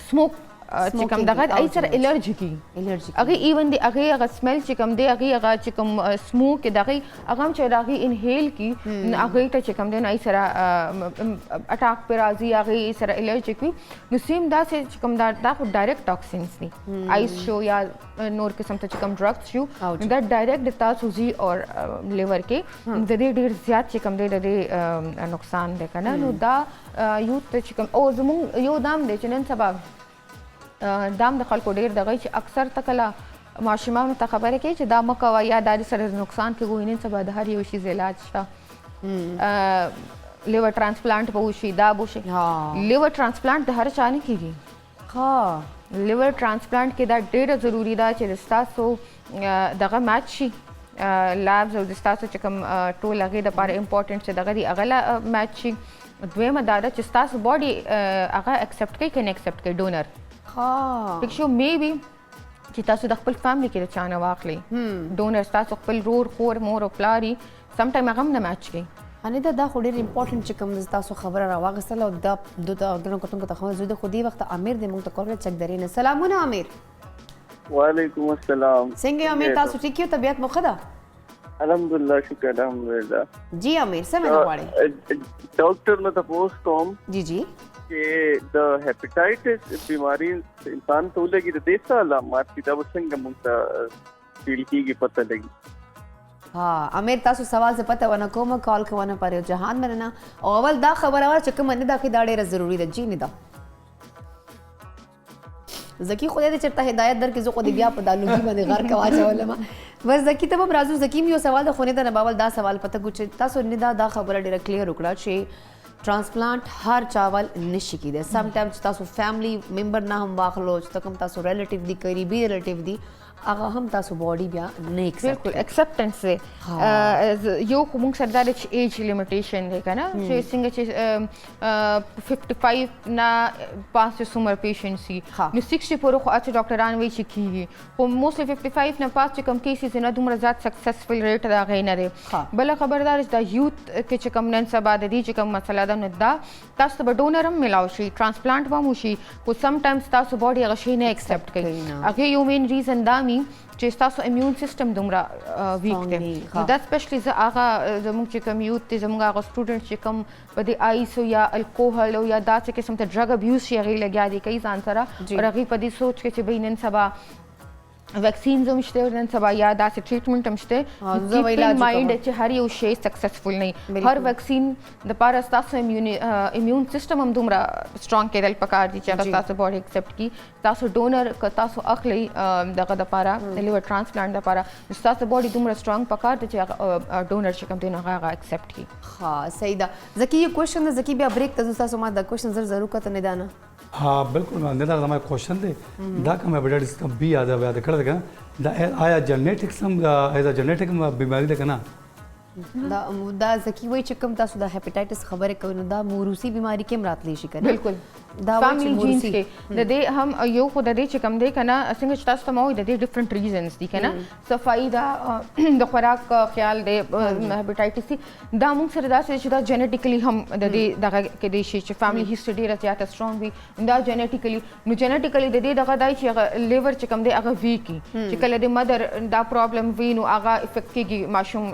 سموک چې کوم دغه ای سره الرجی کی هغه ایون دی هغه سمیل چې کوم دی هغه چې کوم سموک دغه هغه چې دغه انهیل کی هغه ته چې کوم دی ای سره اٹاک پر راځي هغه سره الرجی کی نو سیم دا چې کوم دا ډایرکټ ټاکسینز دي آیس شو یا نور قسم ته چې کوم ډرګز شو دا ډایرکټ د تاسو زی او لیور کې د دې ډیر زیات چې کوم دی د نقصان دی کنه نو دا یو ته چې کوم او زموږ یو دام دی چې نن سبا دام د خلکو ډیر دغه چې اکثر تکلا ماشومان ته خبره کوي چې دا مکوه یا د سره نقصان کې ویني سبا د هر یو شی علاج شته لیور ټرانسپلانت به وشي دا به وشي لیور ټرانسپلانت د هر چا نه کیږي لیور ټرانسپلانت کې دا ډیره ضروری ده چې تاسو دغه میچ شي لابز او تاسو چې کوم ټول هغه د لپاره امپورټنٹ چې دغه دی هغه میچ شي دویمه دا ده چې تاسو باډي هغه اکسپټ کوي کنه اکسپټ کوي ډونر ټیک شو میبي چې تاسو د خپل فیملی کې د چانه واخلي ډونر تاسو خپل رور خور مور او پلاری سم ټایم هغه نه میچ کوي ان دا خو ډیر امپورټنٹ چې کوم تاسو خبره راوغستله او دا د کوم ته خو زه خو دی وخت امیر د مونږ ته کول چک درې نه سلامونه امیر وعلیکم السلام څنګه امیر تاسو ټیک یو طبيعت مو ښه ده الحمدلله شکر الحمدلله جی امیر څه مې غواړئ ډاکټر نه تاسو کوم جی جی چې د هیپاټایټس بیماری انسان ته لګي د دې څه علامات دي دا څنګه موږ ته فیل کیږي پته لګي ها امیر تاسو سوال څه پته ونه کوم کال کوونه پر جهان مننه او اول دا خبره وا چې کوم نه دا کې دا ډیره ضروری ده جی نه دا زکی خدای دې چرته هدایت در کې زه خو دې بیا په دالوګي باندې غر کا واچول ما بس زکی ته به راځو زکی یو سوال د خونه ته نه باول دا سوال پته ګوچ تاسو نه دا خبره ډیره کلیر وکړه چې ټرانسپلانٹ هر چاول نشي کېده سم ټایم چې تاسو فیملی ممبر نه هم واخلو چې کوم تاسو ریلیټیو دی قریبي ریلیټیو دی هغه هم تاسو باډي بیا نه بالکل اکسپټنس دی یو خو موږ سره دا چې ایج لیمیټیشن دی که نه چې څنګه چې 55 نه پاس څومره پیشنټ سي نو 60 پورې خو اته ډاکټران وایي چې کېږي خو موسټلی 55 نه پاس چې کوم کیسز نه دومره زیات سکسسفل ریټ د هغې نه دی بله خبردار چې دا یوت کې چې کوم نن سبا د دې چې کوم مسله ده نو دا تاسو ته به ډونر هم میلاو شي ټرانسپلانټ به هم وشي خو سم ټایمز تاسو باډي هغه شی نه ایکسپټ کوي هغې یو مین ریزن دا چې ستاسو امیون سیستم دومره ویک دی نو دا سپیشلی زه هغه زموږ چې کوم یوت دی زموږ هغه سټوډنټ چې کوم په دې آیس یا الکوهل او یا داسې قسم ته ډرګ ابیوز شي هغې لګیا دي کوي ځان سره او هغې په دې سوچ کې چې بهی نن سبا ویکسینز هم شته نن سبا یا داسې ټریټمنټ هم شته مایند چې هر یو شی سکسسفل نه هر ویکسین دپاره ستاسو امیون سیسټم هم دومره سټرانګ کېدل پکار دي چې هغه ستاسو باډي ایکسپټ کړي تاسو ډونر که تاسو اخلئ دغه دپاره د لیور ټرانسپلانټ دپاره نو ستاسو باډي دومره سټرانګ پکار دی چې هغه ډونر چې کوم دی نو هغه ایکسپټ کړي ها صحیح ده زکی یو کوېشن ده زکی بیا بریک ته ځو تاسو ما دا کوېشن زر ضرور کته نه ده نه हाँ बिल्कुल नहीं था हमारा क्वेश्चन थे दा का मैं बड़ा इसका भी याद कर देगा दा आया जेनेटिक्स हम एज अ जेनेटिक बीमारी देखा ना دا زکی وای چې کوم تاسو د هپیټایټس خبره کوي نو دا موروثي بیماری کې راتلی شي کنه بالکل دا فیملی جینز کې د دې هم یو خو د دې چې کوم دی کنه څنګه چې تاسو ته مو د دې ډیفرنٹ ریزنز دي کنه صفائی دا د خوراک خیال دی هپیټایټس دا موږ سره دا چې دا جینیټیکلی هم د دې دغه کې دی چې فیملی هیستوري ډیره زیاته سټرونګ وي دا جینیټیکلی نو جینیټیکلی د دې دغه دای چې لیور چې کوم دی هغه ویکی چې کله د مدر دا پرابلم وي نو هغه افیکټ کیږي ماشوم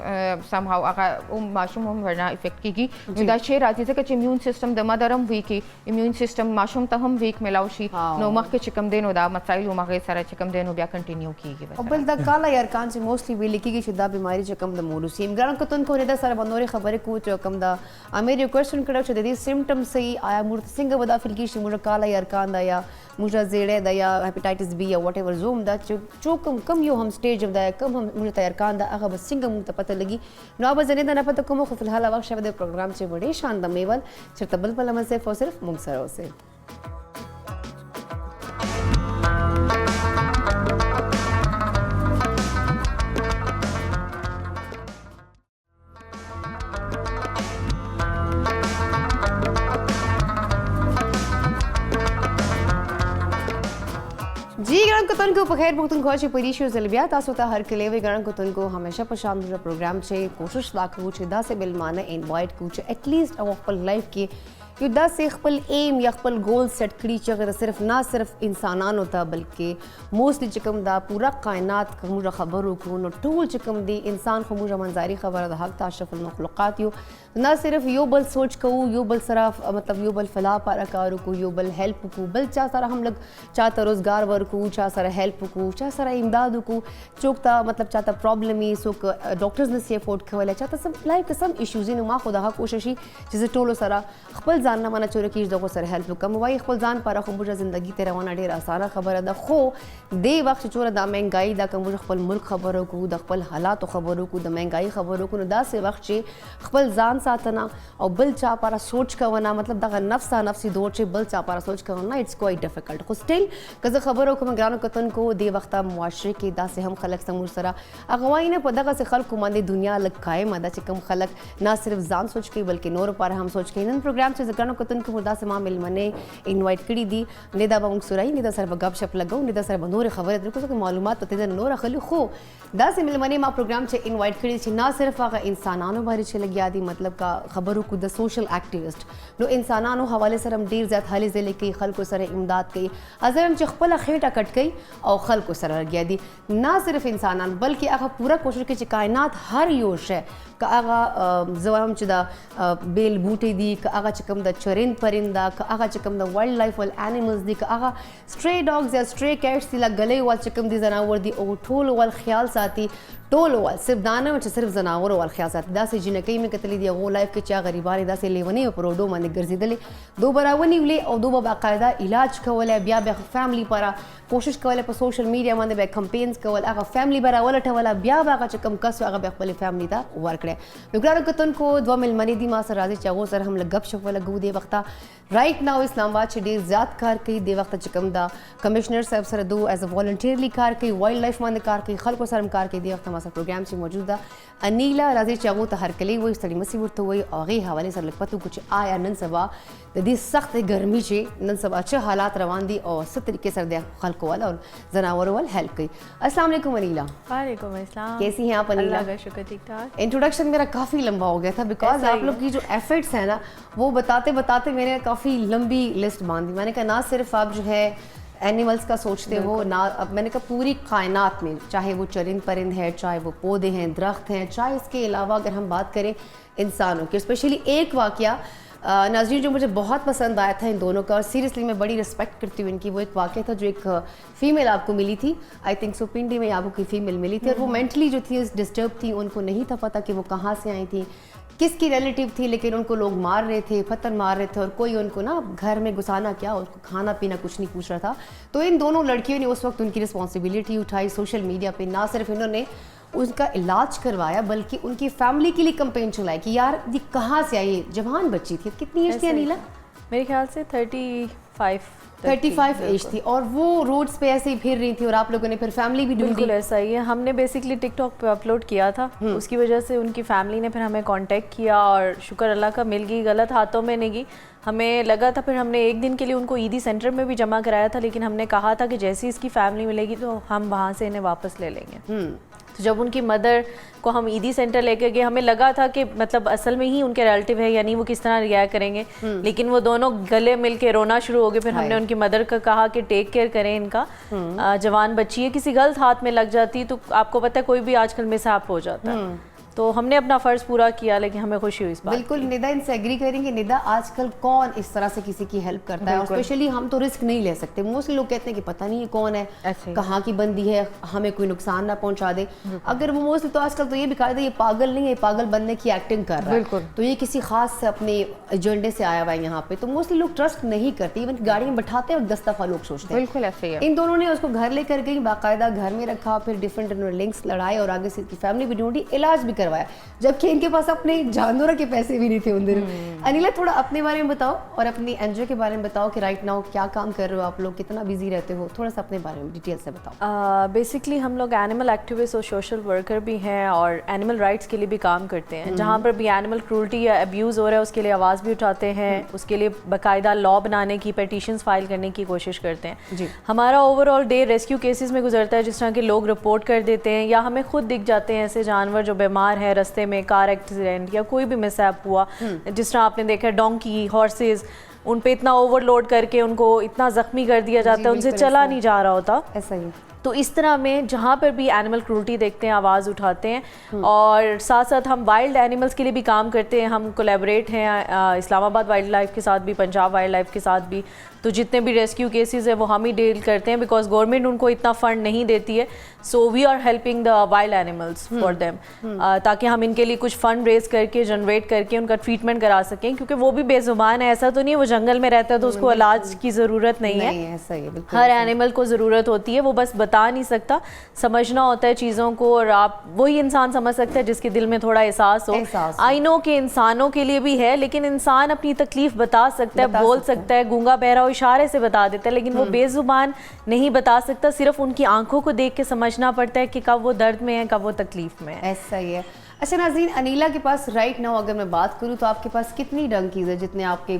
somehow هغه ماشوم هم ورنه افیکټ کیږي نو دا شی راځي ځکه چې امیون سیستم د مدر هم ویکی امیون سیستم ماشوم ته هم ویک ملاو شي نو مخکې چې کوم دی نو دا مسایل هم هغې سره چې کوم دی نو بیا کنټینیو کیږي او بل دا کالا یرکان چې موسټلی ویل کېږي چې دا بیماری چې کوم د موروثي ګران کتونکو نه دا سره باندې خبرې کوو چې کوم دا امیر یو کوېشن کړو چې د دې سیمټمز صحیح آیا موږ څنګه ودا فیل کېږي چې موږ کالا یرکان دا یا موږ زیړې دا یا هپیټایټس بی یا واټ ایور زوم دا چې کم یو هم سټیج دا کم هم موږ ته یرکان دا هغه بس څنګه موږ ته پته لګي نو به زنه دا نه پته کوم خو فلحال وخت شوه د پروګرام چې وړي شان د میول چې تبل په لمسه فو صرف موږ سره اوسه जी ګران کتونکو په خیر پختونخوا چې پریشو زلبیا تاسو ته هر کله وی ګران کتونکو همیشه په شان د پروګرام چې کوشش لا کوو چې دا سه بلمانه انوایټ کوو چې اټ لیست او خپل لایف کې یو داسې خپل ایم یا خپل ګول سیټ کړي چې هغه صرف نه صرف انسانانو ته بلکې موسټلی چې کوم دا پورا کائنات کوم خبرو کو نو ټول چې کوم دی انسان خو موږ منځاري خبره د حق اشرف المخلوقات یو نه صرف یو بل سوچ کوو یو بل سره مطلب یو بل فلاح پر کار کو یو بل هیلپ کو بل چا سره هم لګ چاته روزګار ورکو چا سره هیلپ کو چا سره امداد کو چوکتا مطلب چاته پرابلم یې سو ډاکټرز نه سی افورد کولای چاته سم لایف کې سم ایشوز نو ما خو د حق کوشش چې ټولو سره خپل ځان نه منه چوره کیږي دغه سره هیلپ وکم وای خپل ځان پر خو موږ ژوندۍ ته روانه ډیر اسانه خبره ده خو دی وخت چوره د مهنګای دا کوم خپل ملک خبرو کو د خپل حالات خبرو کو د مهنګای خبرو کو نو دا سه وخت چې خپل ځان ساتنه او بل چا پر سوچ کوونه مطلب دغه نفسي دور چې بل چا پر سوچ کوونه اټس کوایټ ډیفیکلټ خو سټیل کزه خبرو کوم ګرانو کتونکو دی وخت معاشره کې دا سه هم خلک سمور سره اغوای نه په دغه سه خلکو باندې دنیا لک قائم ده چې کوم خلک نه صرف ځان سوچ کوي بلکې نور پر هم سوچ کوي نن پروګرام چې ګرانو کتونکو مدا سه ما ملمنه انوایټ کړی دي نه دا به موږ سورای نه دا سره غب شپ لګو نه دا سره نور خبره درکو چې معلومات ته نور خلی خو دا سه ملمنه ما پروګرام چې انوایټ کړی چې نه صرف هغه انسانانو باندې چې لګیا دي مطلب کا خبرو کو د سوشل اکټیویسټ نو انسانانو حواله سره ډیر زیات حالې ځلې کوي خلکو سره امداد کوي ازرم چې خپل خېټه کټ کوي او خلکو سره لګیا دي نه صرف انسانان بلکې هغه پورا کوشش کوي چې کائنات هر یو شی که هغه زوام چې دا بیل بوټي دي که هغه چې کوم د द चरिंद परिंदा का आगा चिकम द वाइल्ड लाइफ वाल एनिमल्स दी का आगा स्ट्रे डॉग्स या स्ट्रे कैट्स दी ला गले वाल चिकम दी जनावर दी ओ ठोल वाल ख्याल साथी टोल वाल सिर्फ दाना में सिर्फ जनावर वाल ख्याल साथी दा से जिने कई में कतली दी वो लाइफ के चा गरीबारी दा से लेवनी प्रोडो मन गर्जिदले दो बरावनी वले और दो बाकायदा इलाज कवले बिया बे फैमिली para कोशिश कवले पर सोशल मीडिया मन बे कैंपेन्स कवल आगा फैमिली बरावल ठवला बिया बागा चकम कस आगा बे खपले फैमिली दा वर्कड़े लुकरारो कतन को दो मिल मनी दी मा सर राजी चागो सर हम गप शप वाला गु दे वक्ता राइट नाउ इस्लामाबाद छे ज़ात कार कई दे वक्त चकम दा कमिश्नर साहब सर दो एज अ वॉलंटियरली कार कई वाइल्ड लाइफ मान कार कई खल को सरम कार कई दे वक्त हमारा प्रोग्राम से मौजूदा अनीला राजी चागो त हर कली वो स्टडी मसीबत तो वही आगे हवाले सर लगपतु कुछ आया नन सबा दी सख्त गर्मी छे नन सब अच्छे हालात रवान दी और सब तरीके सर दे खल को वाला और जनावरों वाल हेल्प कई। अस्सलाम वालेकुम अनीला। वालेकुम अस्सलाम। कैसी हैं आप अनीला? अल्लाह का शुक्र ठीक ठाक। इंट्रोडक्शन मेरा काफ़ी लंबा हो गया था बिकॉज आप लोग की जो एफर्ट्स है ना वो बताते बताते मैंने काफ़ी लंबी लिस्ट बांधी। मैंने कहा ना सिर्फ आप जो है एनिमल्स का सोचते हो ना, अब मैंने कहा पूरी कायनात में चाहे वो चरिंद परिंद है, चाहे वो पौधे हैं, दरख्त हैं, चाहे इसके अलावा अगर हम बात करें इंसानों की, स्पेशली एक वाक़या नाज़रीन जो मुझे बहुत पसंद आया था इन दोनों का और सीरियसली मैं बड़ी रिस्पेक्ट करती हूँ इनकी। वो एक वाक़या था जो एक फ़ीमेल आपको मिली थी, आई थिंक सो पिंडी में आपको की फ़ीमेल मिली थी और वो मेंटली जो थी डिस्टर्ब थी, उनको नहीं था पता कि वो कहाँ से आई थी, किसकी रिलेटिव थी, लेकिन उनको लोग मार रहे थे, पत्थर मार रहे थे और कोई उनको ना घर में घुसाना क्या, उसको खाना पीना कुछ नहीं पूछ रहा था। तो इन दोनों लड़कियों ने उस वक्त उनकी रिस्पॉन्सिबिलिटी उठाई, सोशल मीडिया पे ना सिर्फ इन्होंने उसका इलाज करवाया बल्कि उनकी फैमिली के लिए कंपेन चलाई कि यार ये कहाँ से आई, जवान बच्ची थी, कितनी एज थी अनीला? मेरे ख्याल से 35 एज थी और वो रोड्स पे ऐसे ही फिर रही थी और आप लोगों ने फिर फैमिली भी ढूंढी। बिल्कुल ऐसा ही है, हमने बेसिकली टिकटॉक पे अपलोड किया था, उसकी वजह से उनकी फैमिली ने फिर हमें कांटेक्ट किया और शुक्र अल्लाह का मिल गई, गलत हाथों में नहीं गई। हमें लगा था, फिर हमने एक दिन के लिए उनको ईदी सेंटर में भी जमा कराया था, लेकिन हमने कहा था कि जैसे ही इसकी फैमिली मिलेगी तो हम वहाँ से इन्हें वापस ले लेंगे। तो जब उनकी मदर को हम ईदी सेंटर लेके गए, हमें लगा था कि मतलब असल में ही उनके रिलेटिव है यानी वो किस तरह रिएक्ट करेंगे, लेकिन वो दोनों गले मिल के रोना शुरू हो गए। फिर हमने उनकी मदर को कहा कि टेक केयर करें इनका, जवान बच्ची है, किसी गलत हाथ में लग जाती तो आपको पता है कोई भी आजकल मिसहैप हो जाता है। तो हमने अपना फ़र्ज़ पूरा किया, लेकिन हमें खुशी हुई इस बात। बिल्कुल निदा इनसे एग्री करेंगे। निदा आजकल कौन इस तरह से किसी की हेल्प करता है और स्पेशली हम तो रिस्क नहीं ले सकते। मोस्टली लोग कहते हैं कि पता नहीं ये कौन है, कहाँ की बंदी है, हमें कोई नुकसान ना पहुंचा दे। अगर वो मोस्टली तो आजकल तो ये भी कहा था ये पागल नहीं है, पागल बनने की एक्टिंग कर रहा है, तो ये किसी खास अपने एजेंडे से आया हुआ है यहाँ पे, तो मोस्टली लोग ट्रस्ट नहीं करते। इवन गाड़ी में बैठाते हैं 10 दफ़ा लोग सोचते हैं। बिल्कुल ऐसे ही है। इन दोनों ने उसको घर लेकर गई, बाकायदा घर में रखा, फिर डिफरेंट लिंक्स लड़ाए और आगे से फैमिली भी ढूंढी, इलाज भी करवाया, जबकि इनके पास अपने जानवरों के पैसे भी नहीं थे उन दिनों। अनिला थोड़ा अपने बारे में बताओ और अपनी एनजीओ के बारे में बताओ कि राइट नाउ क्या काम कर रहे हो आप लोग, कितना बिजी रहते हो, थोड़ा सा अपने बारे में डिटेल से बताओ। बेसिकली हम लोग एनिमल एक्टिविस्ट और सोशल वर्कर भी हैं और एनिमल राइट्स के लिए भी काम करते हैं। जहाँ पर भी एनिमल क्रूल्टी या अब्यूज़ हो रहा है उसके लिए आवाज़ भी उठाते हैं, उसके लिए बाकायदा लॉ बनाने की, पेटिशंस फाइल करने की कोशिश करते हैं। हमारा ओवरऑल डे रेस्क्यू केसेस में गुजरता है, जिस तरह के लोग रिपोर्ट कर देते हैं या हमें खुद दिख जाते हैं ऐसे जानवर जो बीमार है, रास्ते में कार एक्सीडेंट या कोई भी मिसहैप हुआ, जिस तरह आपने देखा डोंकी, हॉर्सेस, उन पे इतना ओवरलोड करके उनको इतना जख्मी कर दिया जाता है, उनसे चला नहीं जा रहा होता। ऐसा ही तो इस तरह में जहाँ पर भी एनिमल क्रूल्टी देखते हैं आवाज़ उठाते हैं और साथ साथ हम वाइल्ड एनिमल्स के लिए भी काम करते हैं। हम कोलैबोरेट हैं इस्लामाबाद वाइल्ड लाइफ के साथ भी, पंजाब वाइल्ड लाइफ के साथ भी। तो जितने भी रेस्क्यू केसेस है वो हम ही डील करते हैं बिकॉज गवर्नमेंट उनको इतना फंड नहीं देती है। So we are helping the wild animals for them, ताकि हम इनके लिए कुछ फंड रेज करके जनरेट करके उनका ट्रीटमेंट करा सकें, क्योंकि वो भी बेजुबान है। ऐसा तो नहीं है वो जंगल में रहता है तो उसको इलाज की ज़रूरत नहीं है। हर एनिमल को ज़रूरत होती है, वो बस बता नहीं सकता, समझना होता है चीज़ों को, और आप वही इंसान समझ सकता है जिसके दिल में थोड़ा एहसास हो। आई नो कि इंसानों के लिए भी है, लेकिन इंसान अपनी तकलीफ बता सकता है, बोल सकता है, गूंगा बहरा इशारे से बता देता है, लेकिन वो बेजुबान नहीं बता सकता। सिर्फ उनकी आंखों को देख के समझना पड़ता है कि कब वो दर्द में है, कब वो तकलीफ में है। ऐसा ही है। अच्छा नाज़रीन, अनीला के पास राइट नाउ अगर मैं बात करूँ तो आपके पास कितनी डंकीज़ है जितने आपके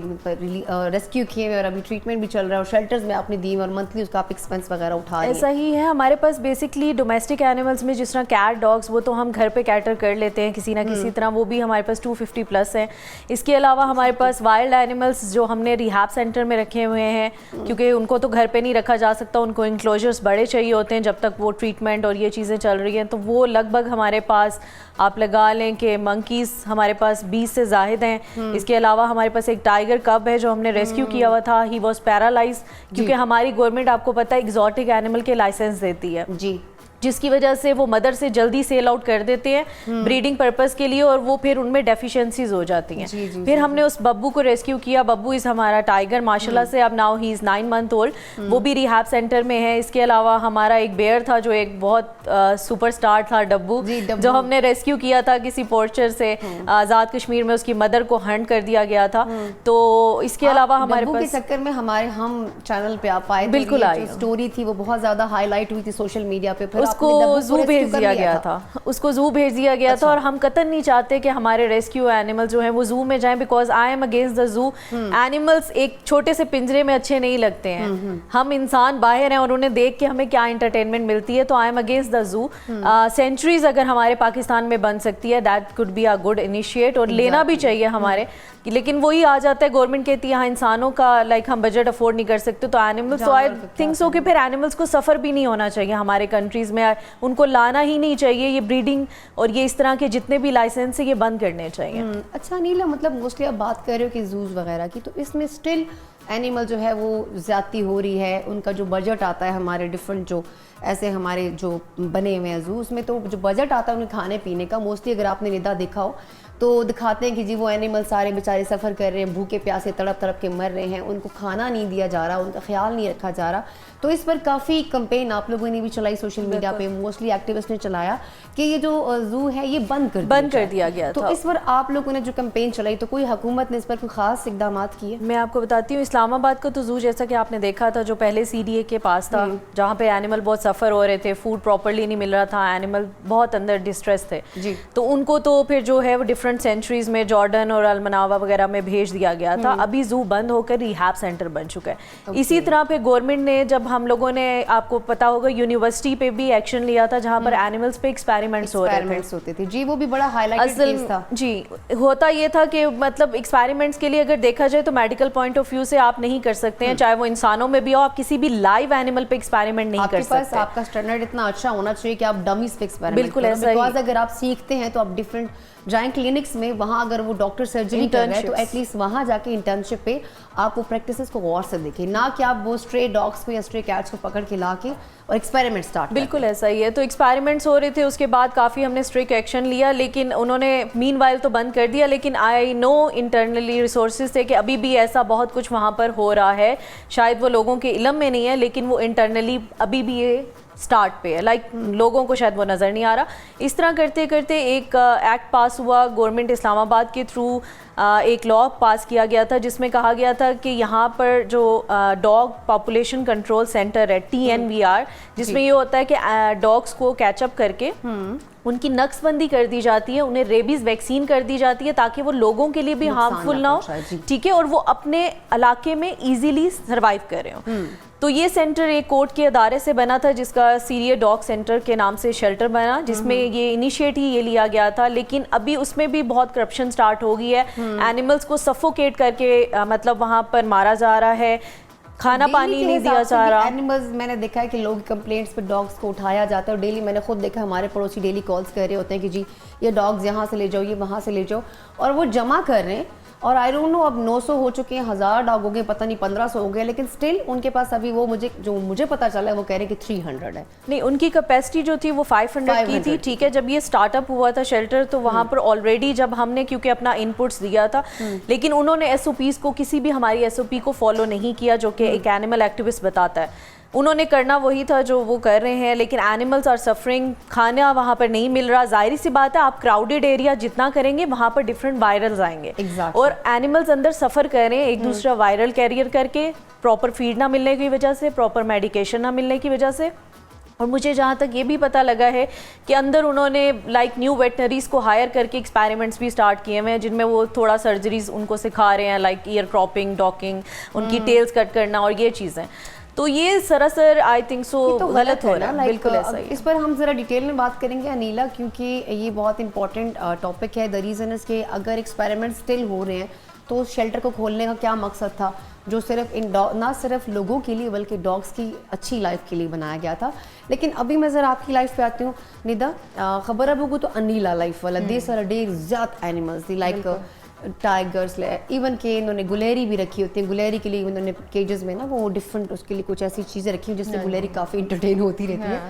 रेस्क्यू किए हुए और अभी ट्रीटमेंट भी चल रहा है और शेल्टर्स में आपने दी और मंथली उसका आप एक्सपेंस वगैरह उठा रहे हैं? ऐसा ही है, हमारे पास बेसिकली डोमेस्टिक एनिमल्स में जिस तरह कैट, डॉग्स, वो तो हम घर पे कैटर कर लेते हैं किसी ना किसी तरह, वो भी हमारे पास 250 प्लस हैं। इसके अलावा हमारे पास वाइल्ड एनिमल्स जो हमने रिहैब सेंटर में रखे हुए हैं, क्योंकि उनको तो घर पर नहीं रखा जा सकता, उनको इंक्लोजर्स बड़े चाहिए होते हैं जब तक वो ट्रीटमेंट और ये चीज़ें चल रही हैं। तो वो लगभग हमारे पास आप लगा लें कि मंकीज़ हमारे पास 20 से ज़ाहिद हैं। इसके अलावा हमारे पास एक टाइगर कब है जो हमने रेस्क्यू किया हुआ था, ही वॉज पैरालाइज, क्योंकि हमारी गवर्नमेंट आपको पता है एग्जॉटिक एनिमल के लाइसेंस देती है जी, जिसकी वजह से वो मदर से जल्दी सेल आउट कर देते हैं ब्रीडिंग पर्पस के लिए, और वो फिर उनमें डेफिशिएंसीज हो जाती हैं। फिर हमने उस बब्बू को रेस्क्यू किया। बब्बू इज़ हमारा टाइगर माशाल्लाह से, अब now he is 9 month old, वो भी रिहैब सेंटर में है। इसके अलावा हमारा एक बेयर था जो एक बहुत सुपरस्टार था, डब्बू, जो हमने रेस्क्यू किया था किसी पोर्चर से आज़ाद कश्मीर में, उसकी मदर को हंट कर दिया गया था। तो इसके अलावा हमारे पास के चक्कर में हमारे हम चैनल पे आप आए, बिल्कुल आई स्टोरी थी वो बहुत ज्यादा हाईलाइट हुई थी सोशल मीडिया पे, फिर उसको जू भेज दिया गया था, उसको जू भेज दिया गया था। और हम कतई नहीं चाहते कि हमारे रेस्क्यू एनिमल जो हैं वो जू में जाएं, because I am against the जू। एनिमल्स एक छोटे से पिंजरे में अच्छे नहीं लगते हैं, हम इंसान बाहर हैं और उन्हें देख के हमें क्या एंटरटेनमेंट मिलती है। तो I am against the zoo. Sanctuaries अगर हमारे पाकिस्तान में बन सकती है, that could be a good initiate, और लेना भी चाहिए हमारे। लेकिन वही आ जाता है, गवर्नमेंट कहती है यहाँ इंसानों का लाइक हम बजट अफोर्ड नहीं कर सकते, तो एनिमल्स, तो आई थिंक सो कि फिर एनिमल्स को सफ़र भी नहीं होना चाहिए हमारे कंट्रीज़ में, उनको लाना ही नहीं चाहिए। ये ब्रीडिंग और ये इस तरह के जितने भी लाइसेंस है ये बंद करने चाहिए। अच्छा नीला, मतलब मोस्टली आप बात कर रहे हो कि जूस वगैरह की, तो इसमें स्टिल एनिमल जो है वो ज़्यादती हो रही है। उनका जो बजट आता है हमारे डिफरेंट जो ऐसे हमारे जो बने हुए हैं जूस में, तो जो बजट आता है उन्हें खाने पीने का, मोस्टली अगर आपने निदा देखा हो तो दिखाते हैं कि जी वो एनिमल सारे बेचारे सफ़र कर रहे हैं, भूखे प्यासे तड़प तड़प के मर रहे हैं, उनको खाना नहीं दिया जा रहा, उनका ख्याल नहीं रखा जा रहा। तो इस पर काफ़ी कंपेन आप लोगों ने भी चलाई सोशल मीडिया पे, मोस्टली एक्टिविस्ट ने चलाया कि ये जो जू है ये बंद कर दिया गया था। तो इस पर आप लोगों ने जो कंपेन चलाई, तो कोई हुकूमत ने इस पर कोई खास इकदाम किए? मैं आपको बताती हूँ, इस्लामाबाद का तो जू जैसा कि आपने देखा था जो पहले CDA के पास था, जहाँ पे एनिमल बहुत सफ़र हो रहे थे, फूड प्रॉपरली नहीं मिल रहा था, एनिमल बहुत अंदर डिस्ट्रेस थे जी। तो उनको तो फिर जो है वो डिफरेंट सेंचुरीज में जॉर्डन और अलमनावा वगैरह में भेज दिया गया था। अभी जू बंद होकर रिहैब सेंटर बन चुका है। इसी तरह पे गवर्नमेंट ने, जब हम लोगों ने, आपको पता होगा, यूनिवर्सिटी पे भी एक्शन लिया था जहाँ पर एनिमल्स पे एक्सपेरिमेंट्स होते थे जी, वो भी बड़ा हाईलाइटेड केस था जी। होता ये था कि मतलब एक्सपेरिमेंट्स के लिए अगर देखा जाए तो मेडिकल पॉइंट ऑफ व्यू से आप नहीं कर सकते हैं, चाहे वो इंसानों में भी हो, आप किसी भी लाइव एनिमल पे एक्सपेरिमेंट नहीं कर सकते। आपका स्टैंडर्ड इतना अच्छा होना चाहिए कि आप डमीज पे एक्सपेरिमेंट, बिल्कुल ऐसा ही। अगर आप सीखते हैं तो आप डिफरेंट जाएं क्लिनिक्स में, वहाँ अगर वो डॉक्टर सर्जरी कर रहे हैं तो एटलीस्ट वहाँ जाके इंटर्नशिप पे आप वो प्रैक्टिसेस को गौर से देखें, ना कि आप वो स्ट्रे डॉग्स को या स्ट्रे कैट्स को पकड़ के ला के और एक्सपेरिमेंट स्टार्ट। बिल्कुल ऐसा ही है। तो एक्सपेरिमेंट्स हो रहे थे, उसके बाद काफ़ी हमने स्ट्रिक्ट एक्शन लिया, लेकिन उन्होंने मीनवाइल तो बंद कर दिया। लेकिन आई नो इंटरनली रिसोर्सेज थे कि अभी भी ऐसा बहुत कुछ वहाँ पर हो रहा है, शायद वो लोगों के इल्म में नहीं है, लेकिन वो इंटरनली अभी भी ये स्टार्ट पे है, लाइक लोगों को शायद वो नज़र नहीं आ रहा। इस तरह करते करते एक एक्ट पास हुआ गवर्नमेंट इस्लामाबाद के थ्रू, एक लॉ पास किया गया था जिसमें कहा गया था कि यहाँ पर जो डॉग पॉपुलेशन कंट्रोल सेंटर है TNVR, जिसमें ये होता है कि डॉग्स को कैचअप करके उनकी नक्सबंदी कर दी जाती है, उन्हें रेबीज वैक्सीन कर दी जाती है ताकि वो लोगों के लिए भी हार्मफुल ना हो, ठीक है, और वो अपने इलाके में इजीली सर्वाइव कर रहे हो। तो ये सेंटर एक कोर्ट के अदारे से बना था जिसका सीरिया डॉग सेंटर के नाम से शेल्टर बना, जिसमें ये इनिशिएट ही ये लिया गया था। लेकिन अभी उसमें भी बहुत करप्शन स्टार्ट हो गई है, एनिमल्स को सफोकेट करके मतलब वहाँ पर मारा जा रहा है, खाना पानी नहीं दिया जा रहा। एनिमल्स, मैंने देखा है कि लोग कंप्लेंट्स पे डॉग्स को उठाया जाता है और डेली मैंने खुद देखा, हमारे पड़ोसी डेली कॉल्स कर रहे होते हैं कि जी ये डॉग्स यहाँ से ले जाओ, ये वहाँ से ले जाओ, और वो जमा कर रहे हैं। और आई डोंट नो अब 900 हो चुके हैं, 1000 डॉग हो गए, पता नहीं 1500 हो गए, लेकिन स्टिल उनके पास अभी वो मुझे पता चला है वो कह रहे हैं कि 300 है। नहीं, उनकी कैपेसिटी जो थी वो 500 की थी, ठीक है। जब ये स्टार्टअप हुआ था शेल्टर, तो वहाँ पर ऑलरेडी जब हमने क्योंकि अपना इनपुट्स दिया था, लेकिन उन्होंने SOPs को, किसी भी हमारी SOP को फॉलो नहीं किया, जो कि एक एनिमल एक्टिविस्ट बताता है। उन्होंने करना वही था जो वो कर रहे हैं, लेकिन एनिमल्स आर सफरिंग, खाना वहाँ पर नहीं मिल रहा। जाहिर सी बात है, आप क्राउडेड एरिया जितना करेंगे वहाँ पर डिफरेंट वायरल्स आएंगे, और एनिमल्स अंदर सफ़र कर रहे हैं एक दूसरा वायरल कैरियर करके, प्रॉपर फीड ना मिलने की वजह से, प्रॉपर मेडिकेशन ना मिलने की वजह से। और मुझे जहाँ तक ये भी पता लगा है कि अंदर उन्होंने लाइक न्यू वेटनरीज को हायर करके एक्सपेरिमेंट्स भी स्टार्ट किए हुए हैं, जिनमें वो थोड़ा सर्जरीज उनको सिखा रहे हैं, लाइक ईयर क्रॉपिंग, डॉकिंग, उनकी टेल्स कट करना और ये चीज़ें। तो ये सरासर आई थिंक सो गलत हो रहा है। बिल्कुल ऐसा ही। इस पर हम ज़रा डिटेल में बात करेंगे अनीला, क्योंकि ये बहुत इंपॉर्टेंट टॉपिक है। द रीज़न इज़ कि अगर एक्सपेरिमेंट स्टिल हो रहे हैं तो उस शेल्टर को खोलने का क्या मकसद था, जो सिर्फ इन ना सिर्फ लोगों के लिए बल्कि डॉग्स की अच्छी लाइफ के लिए बनाया गया था। लेकिन अभी मैं ज़रा आपकी लाइफ पे आती हूँ निदा, खबर अब को तो अनीला लाइफ वाला दे सारा डेर ज़्यादा एनिमल्स दी लाइक टाइगर्स, इवन के इन्होंने गुलेरी भी रखी होती है। गुलेरी के लिए उन्होंने केजेस में ना वो डिफरेंट उसके लिए कुछ ऐसी चीज़ें रखी हुई जिससे गुलेरी काफ़ी इंटरटेन होती रहती है।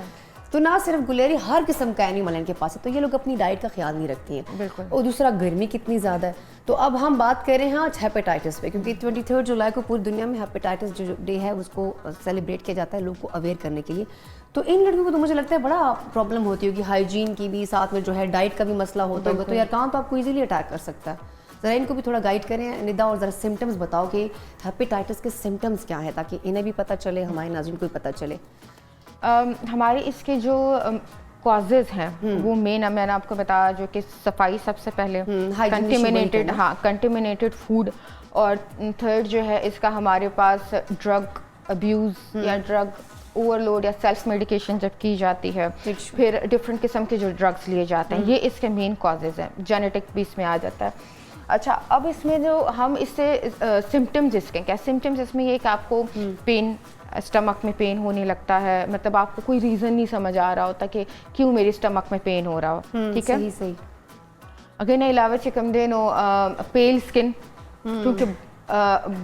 तो ना सिर्फ गुलेरी, हर किस्म का एनिमल इनके पास है, तो ये लोग अपनी डाइट का ख्याल नहीं रखती हैं। बिल्कुल। और दूसरा गर्मी कितनी ज़्यादा है। तो अब हम बात कर रहे हैं आज हेपेटाइटिस पे, क्योंकि 23 जुलाई को पूरी दुनिया में हेपेटाइटिस जो डे है उसको सेलिब्रेट किया जाता है लोगों को अवेयर करने के लिए। तो इन लड़कियों को तो मुझे लगता है बड़ा प्रॉब्लम होती होगी, हाइजीन की भी, साथ में जो है डाइट का भी मसला होता होगा। तो यार काम तो आपको ईजिली अटैक कर सकता है। ज़रा इनको भी थोड़ा गाइड करें निदा, और ज़रा सिम्टम्स बताओ कि हेपेटाइटिस के सिम्टम्स क्या है, ताकि इन्हें भी पता चले, हमारे नाज़रीन को भी पता चले। हमारे इसके जो कॉजेज हैं वो मेन मैंने आपको बताया, जो कि सफाई सबसे पहले, कंटेमिनेटेड, हाँ कंटेमिनेटेड फूड, और थर्ड जो है इसका हमारे पास ड्रग अब्यूज़ या ड्रग ओवरलोड या सेल्फ मेडिकेशन जब की जाती है, फिर डिफरेंट किस्म के जो ड्रग्स लिए जाते हैं, ये इसके मेन कॉजेज हैं। जेनेटिक भी इसमें आ जाता है। अच्छा, अब इसमें जो हम इससे सिम्टम्स इसके क्या सिम्टम्स इसमें ये कि आपको पेन, स्टमक में पेन होने लगता है, मतलब आपको कोई रीज़न नहीं समझ आ रहा होता कि क्यों मेरे स्टमक में पेन हो रहा हो, ठीक है। सही। अगेन अलावा चिकम देनो पेल स्किन, क्योंकि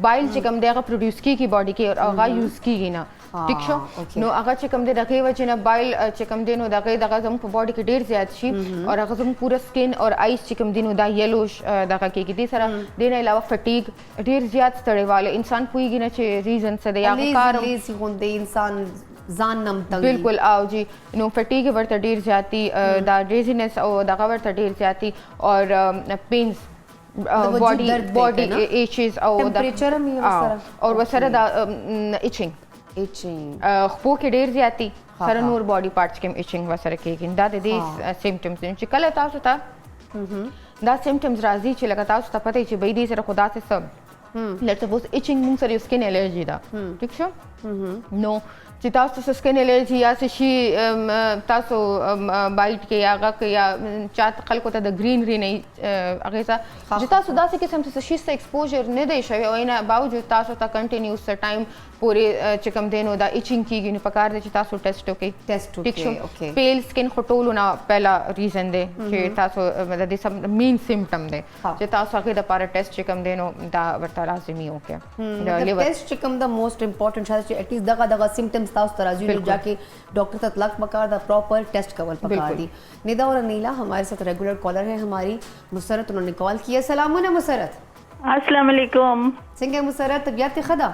बाइल चिकम दे प्रोड्यूस की बॉडी के और आगा यूज़ की ना, ठीक शो नो अगर चिकम दे रखे वजह ना बाइल चिकम दे नो दगे दगा जम बॉडी के डेढ़ ज़्यादा शी, और अगर जम पूरा स्किन और आइस चिकम दिन दा येलोश दगा के दी सारा देने अलावा फटीग डेढ़ ज़्यादा तड़े वाले इंसान कोई गिना चे रीज़न से दे या कार इंसान जान नम तंग बिल्कुल आओ जी नो फटीग वर्ता डेढ़ जाती दा ड्रेजीनेस और दगा वर्ता डेढ़ जाती, और पेन्स बॉडी एचेस और वसरा दा इचिंग खो के डेढ़ जाती सारा नूर बॉडी पार्ट्स के इचिंग वसरा के दा दे सिम्टम्स इन कल तासु था दा सिम्टम्स राजी चे लगा तासु था पता ही चे बई दी सर खुदा से सब लेट्स सपोज इचिंग मुंग सर स्किन एलर्जी दा, ठीक शो नो तासो स्किन एलर्जी या से शी तासो बाइट के या के या चात खल को द ग्रीनरी नहीं अगेसा जिता सुदा से किस्म से शी से एक्सपोजर ने दे शवे और इन बावजूद तासो ता कंटिन्यूस टाइम पूरे चिकम देनो दा इचिंग की गिन पकार दे तासो टेस्ट ओके ठीक शो पेल स्किन खटोलो ना पहला रीजन दे कि तासो मतलब दे सब मेन सिम्टम दे जे तासो आगे द पारा टेस्ट चिकम देनो दा वर्ता लाजमी ओके टेस्ट चिकम द मोस्ट इंपॉर्टेंट शायद एटलीस्ट दगा सिम्टम्स तास तराजू जाके डॉक्टर तक लग पकार दा प्रॉपर टेस्ट कवर पकार दी। निदा और अनीला हमारे साथ रेगुलर कॉलर है हमारी मुसरत, उन्होंने कॉल किया। सलाम अलैकुम मुसरत। अस्सलाम वालेकुम। सिंगे मुसरत तबियत खदा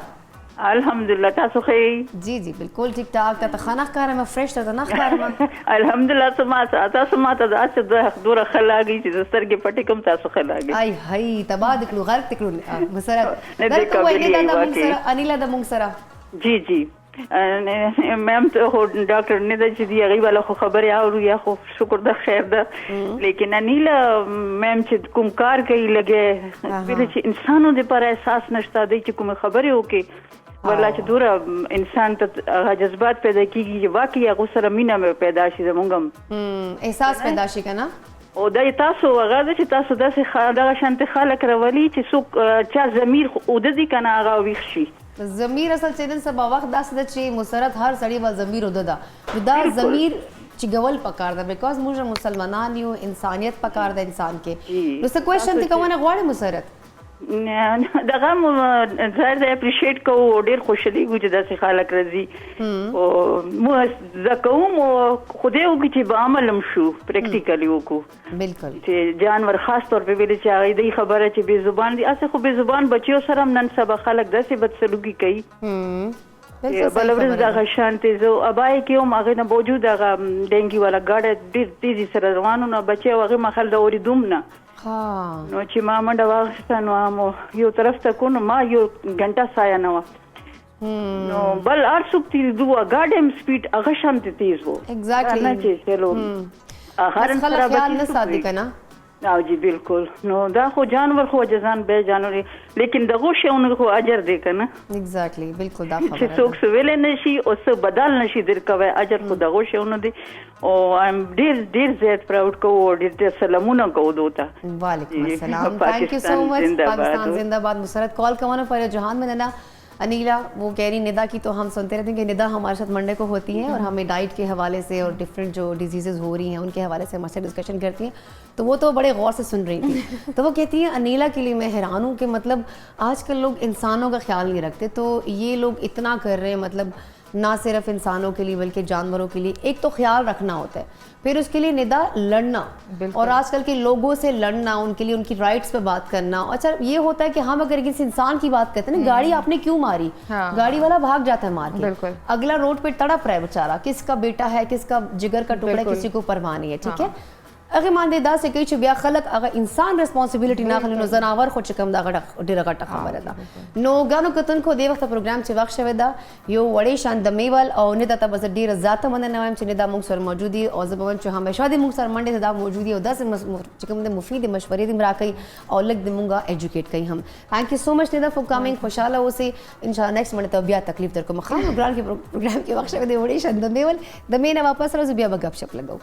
अल्हम्दुलिल्लाह तासु खई? जी जी बिल्कुल ठीक ठाक। ता खाना खा मैं फ्रेश ता ना खा मैं अल्हम्दुलिल्लाह समा तासु मा ता दास दूर खलागी च सर के पटी कम तासु खलागी आई हाय तबा दिखलो घर तिकलो मुसरत दर को वही दा मुसरा अनीला दा मुसरा जी जी मैम तो डॉक्टर ने दी अगली वाला खो खबर और या खो शुक्र दा खैर दा, लेकिन अनीला मैम च कुमकार कई लगे फिर इंसानों दे पर एहसास नशता दे च कुम खबर हो के वरला च दूर इंसान त जज्बात पैदा की वाकई गुस्सा मीना में पैदाशी जमुंगम एहसास पैदाशी का ना او دا تاسو هغه چې تاسو داسې دغه شانتي خلک راولي چې څوک چا ضمیر او د دې کنه هغه ویښ شي ضمیر اصل چې دن سبا وخت داسې د چې مسرت هر سړی با ضمیر ودا دا ضمیر چې ګول پکار دا بیکاز موږ مسلمانان یو انسانیت پکار دا انسان کې نو څه کوېشن ته کومه غواړي مسرت دغه زړه اپریشیټ کوو ډیر خوشحالي چې داسې خلک راځي او مو زکوم خدای وکړي چې به عمل شو پریکټیکلی وکړو بالکل چې جانور خاص طور په ویل چې هغه د خبره چې بے زبان دي اسه خو بے زبان بچیو سره نن سبا خلک داسې بدسلوکی کوي بل ورځ دغه شانتي زو ابای کې هم هغه نه موجود هغه ډنګي والا ګاډه ډیر تیزی سره روانو نه بچي هغه مخال د اوري دوم نه نو چې ما منډه واخیسته نو مو یو طرف ته کو نو ما یو غنټه سایه نه وه نو بل هر څوک تیز دوه ګاډم سپیډ هغه شانتي تیز وو ایگزیکټلی نه چې چلو هر خلک خیال نه ساتي کنه او जी बिल्कुल नो دا خو جانور خو جزان به جانور لیکن دغه شونه خو اجر دی کنه एग्जैक्टली बिल्कुल दा چې खबर څوک سویل نشي او څه بدل نشي درکوي اجر خو دغه شونه دی او ایم ډیر زیات پراود کو او ډیر سلامونه کو دوتا वालेकुम जी, अस्सलाम, Pakistan thank you so much. जिंदाबाद। पाकिस्तान जिंदाबाद। मुसरत कॉल कमाना पर जहान में नना अनीला वो कह रही निदा की तो हम सुनते रहते हैं कि निदा हमारे साथ मंडे को होती हैं और हमें डाइट के हवाले से और डिफरेंट जो डिजीज़ हो रही हैं उनके हवाले से हमारे साथ डिस्कशन करती हैं, तो वो तो बड़े गौर से सुन रही थी। तो वो कहती हैं अनीला के लिए मैं हैरान हूँ कि मतलब आजकल लोग इंसानों का ख्याल नहीं रखते, तो ये लोग इतना कर रहे हैं, मतलब ना सिर्फ इंसानों के लिए बल्कि जानवरों के लिए एक तो ख्याल रखना होता है, फिर उसके लिए निदा लड़ना और आजकल के लोगों से लड़ना, उनके लिए उनकी राइट्स पे बात करना। अच्छा ये होता है कि हम अगर किसी इंसान की बात करते हैं ना, गाड़ी आपने क्यों मारी, हाँ। गाड़ी वाला भाग जाता है मार के, बिल्कुल। अगला रोड पे तड़प रहा है बेचारा, किसका बेटा है, किसका जिगर का टुकड़ा है, बिल्कुल। किसी को परवाह नहीं है, ठीक है। अगर मान दे दा से कई बिया खलक अगर इंसान रिस्पांसिबिलिटी ना खले नो जनावर खो चकम दा डेरा गटा खबर दा नो गानो कतन को दे वक्त प्रोग्राम चे वक्त शवेदा यो वड़े शान दमेवल और निदा तब बस डेर जात मन नवाम चे निदा मुंग सर मौजूदी और जबवन च हमेशा दे मुंग सर मंडे दा मौजूदी और 10 चकम दे मुफीद मशवरे दे मरा कई और लग दे मुंगा एजुकेट कई हम। Thank you so much Nida for coming, खुशहाल हो से इंशाल्लाह नेक्स्ट मंडे तब बिया तकलीफ तर को मखाम प्रोग्राम के वक्त शवेदे वड़े शान दमेवल दमेना वापस रोज बिया गपशप लगाओ।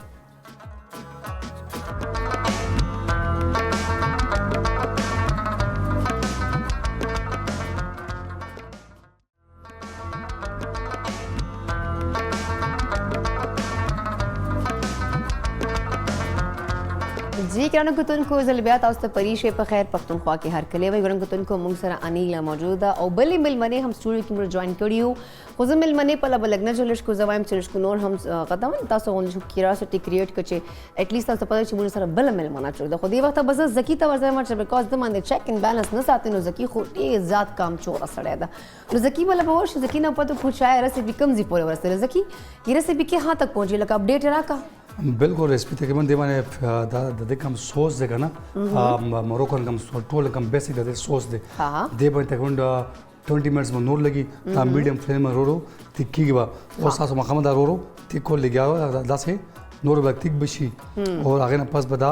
जी किरण कुतन को जलबियात aus त परीशे पे खैर पख्तूनख्वा के हर कले वही किरण कुतन को मुंग सरा अनीला मौजूदा और बली मिल मने हम स्टूडियो की मुझे ज्वाइन करी हूँ खुद मिल मने पला बलगना जलश को जवाइम चलश को नोर हम कदम तासो उन जो क्यूरियोसिटी क्रिएट कचे एटलीस्ट तासो पता मुझे सरा बल मिल मना चाहिए खुद ये वक्त बस जकी तवरजा मच बिकॉज द मन चेक एंड बैलेंस न साथ नो जकी खुद ये जात काम चोरा सड़े दा नो जकी वाला बहुत जकी ना पता कुछ आया रेसिपी कम जी पूरे वरसे जकी ये रेसिपी के हां तक पहुंची लगा अपडेट रहा का बिल्कुल रेसिपी तकरीबन देवाने द कम सॉस देगा ना मोरक्कन कम टोल कम बेसिक दे सॉस दे दे बन तकरीबन 20 मिनट्स में नूर लगी ता मीडियम फ्लेम में रो तिक्की के बा और सास मखमदा रो तिक्को ले गया दासे नूर बा तिक बशी और आगे ना पास बदा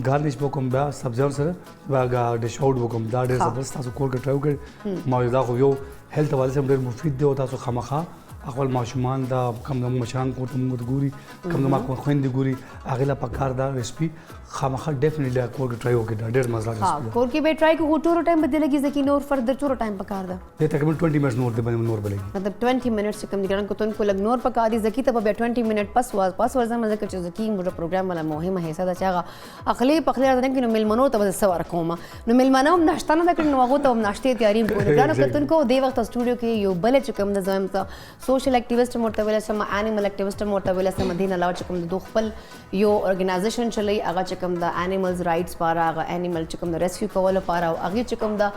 गार्निश बकम बा सब्जियों से बा डिश आउट बकम दा दे जबरदस्त तासो कोल के ट्राई कर मौजूदा को यो हेल्थ वाले से बड़े मुफीद दे होता सो खमखा اول ماشومان دا کم د مشران کو ته موږ ګوري کم د ما کو خويندې ګوري اغه پکار دا ریسپی خامخا ډیفینیټلی کور کې ټرای وکړه ډیر مزه راځي ها کور کې به ټرای کو ټورو ټایم بدل لګي ځکه نور فردر ټورو ټایم پکار دا ته تقریبا 20 منټس نور د باندې نور بلګي مطلب 20 منټس کم دي کو تن کو لګ نور پکا دي ځکه ته به 20 منټ پس ورځ مزه کې ځکه موږ پروګرام ولا مهمه هيسه دا چاغه اخلي پخلي راځنه کې نو ملمنو ته سوار کوم نو ملمنو ناشته نه کړنو هغه ته ناشته تیاری کوله دا کتن کو دی وخت سټوډیو کې یو بل چکم د زم ته سوشل اکټیویسټ مرتبه سم انیمل اکټیویسټ مرتبه سم دین علاوه چکم د خپل یو ارګنایزیشن چلی هغه چکم د انیملز राइट्स पारा एनिमल चिकम द रेस्क्यू कवल पारा अगे चिकम द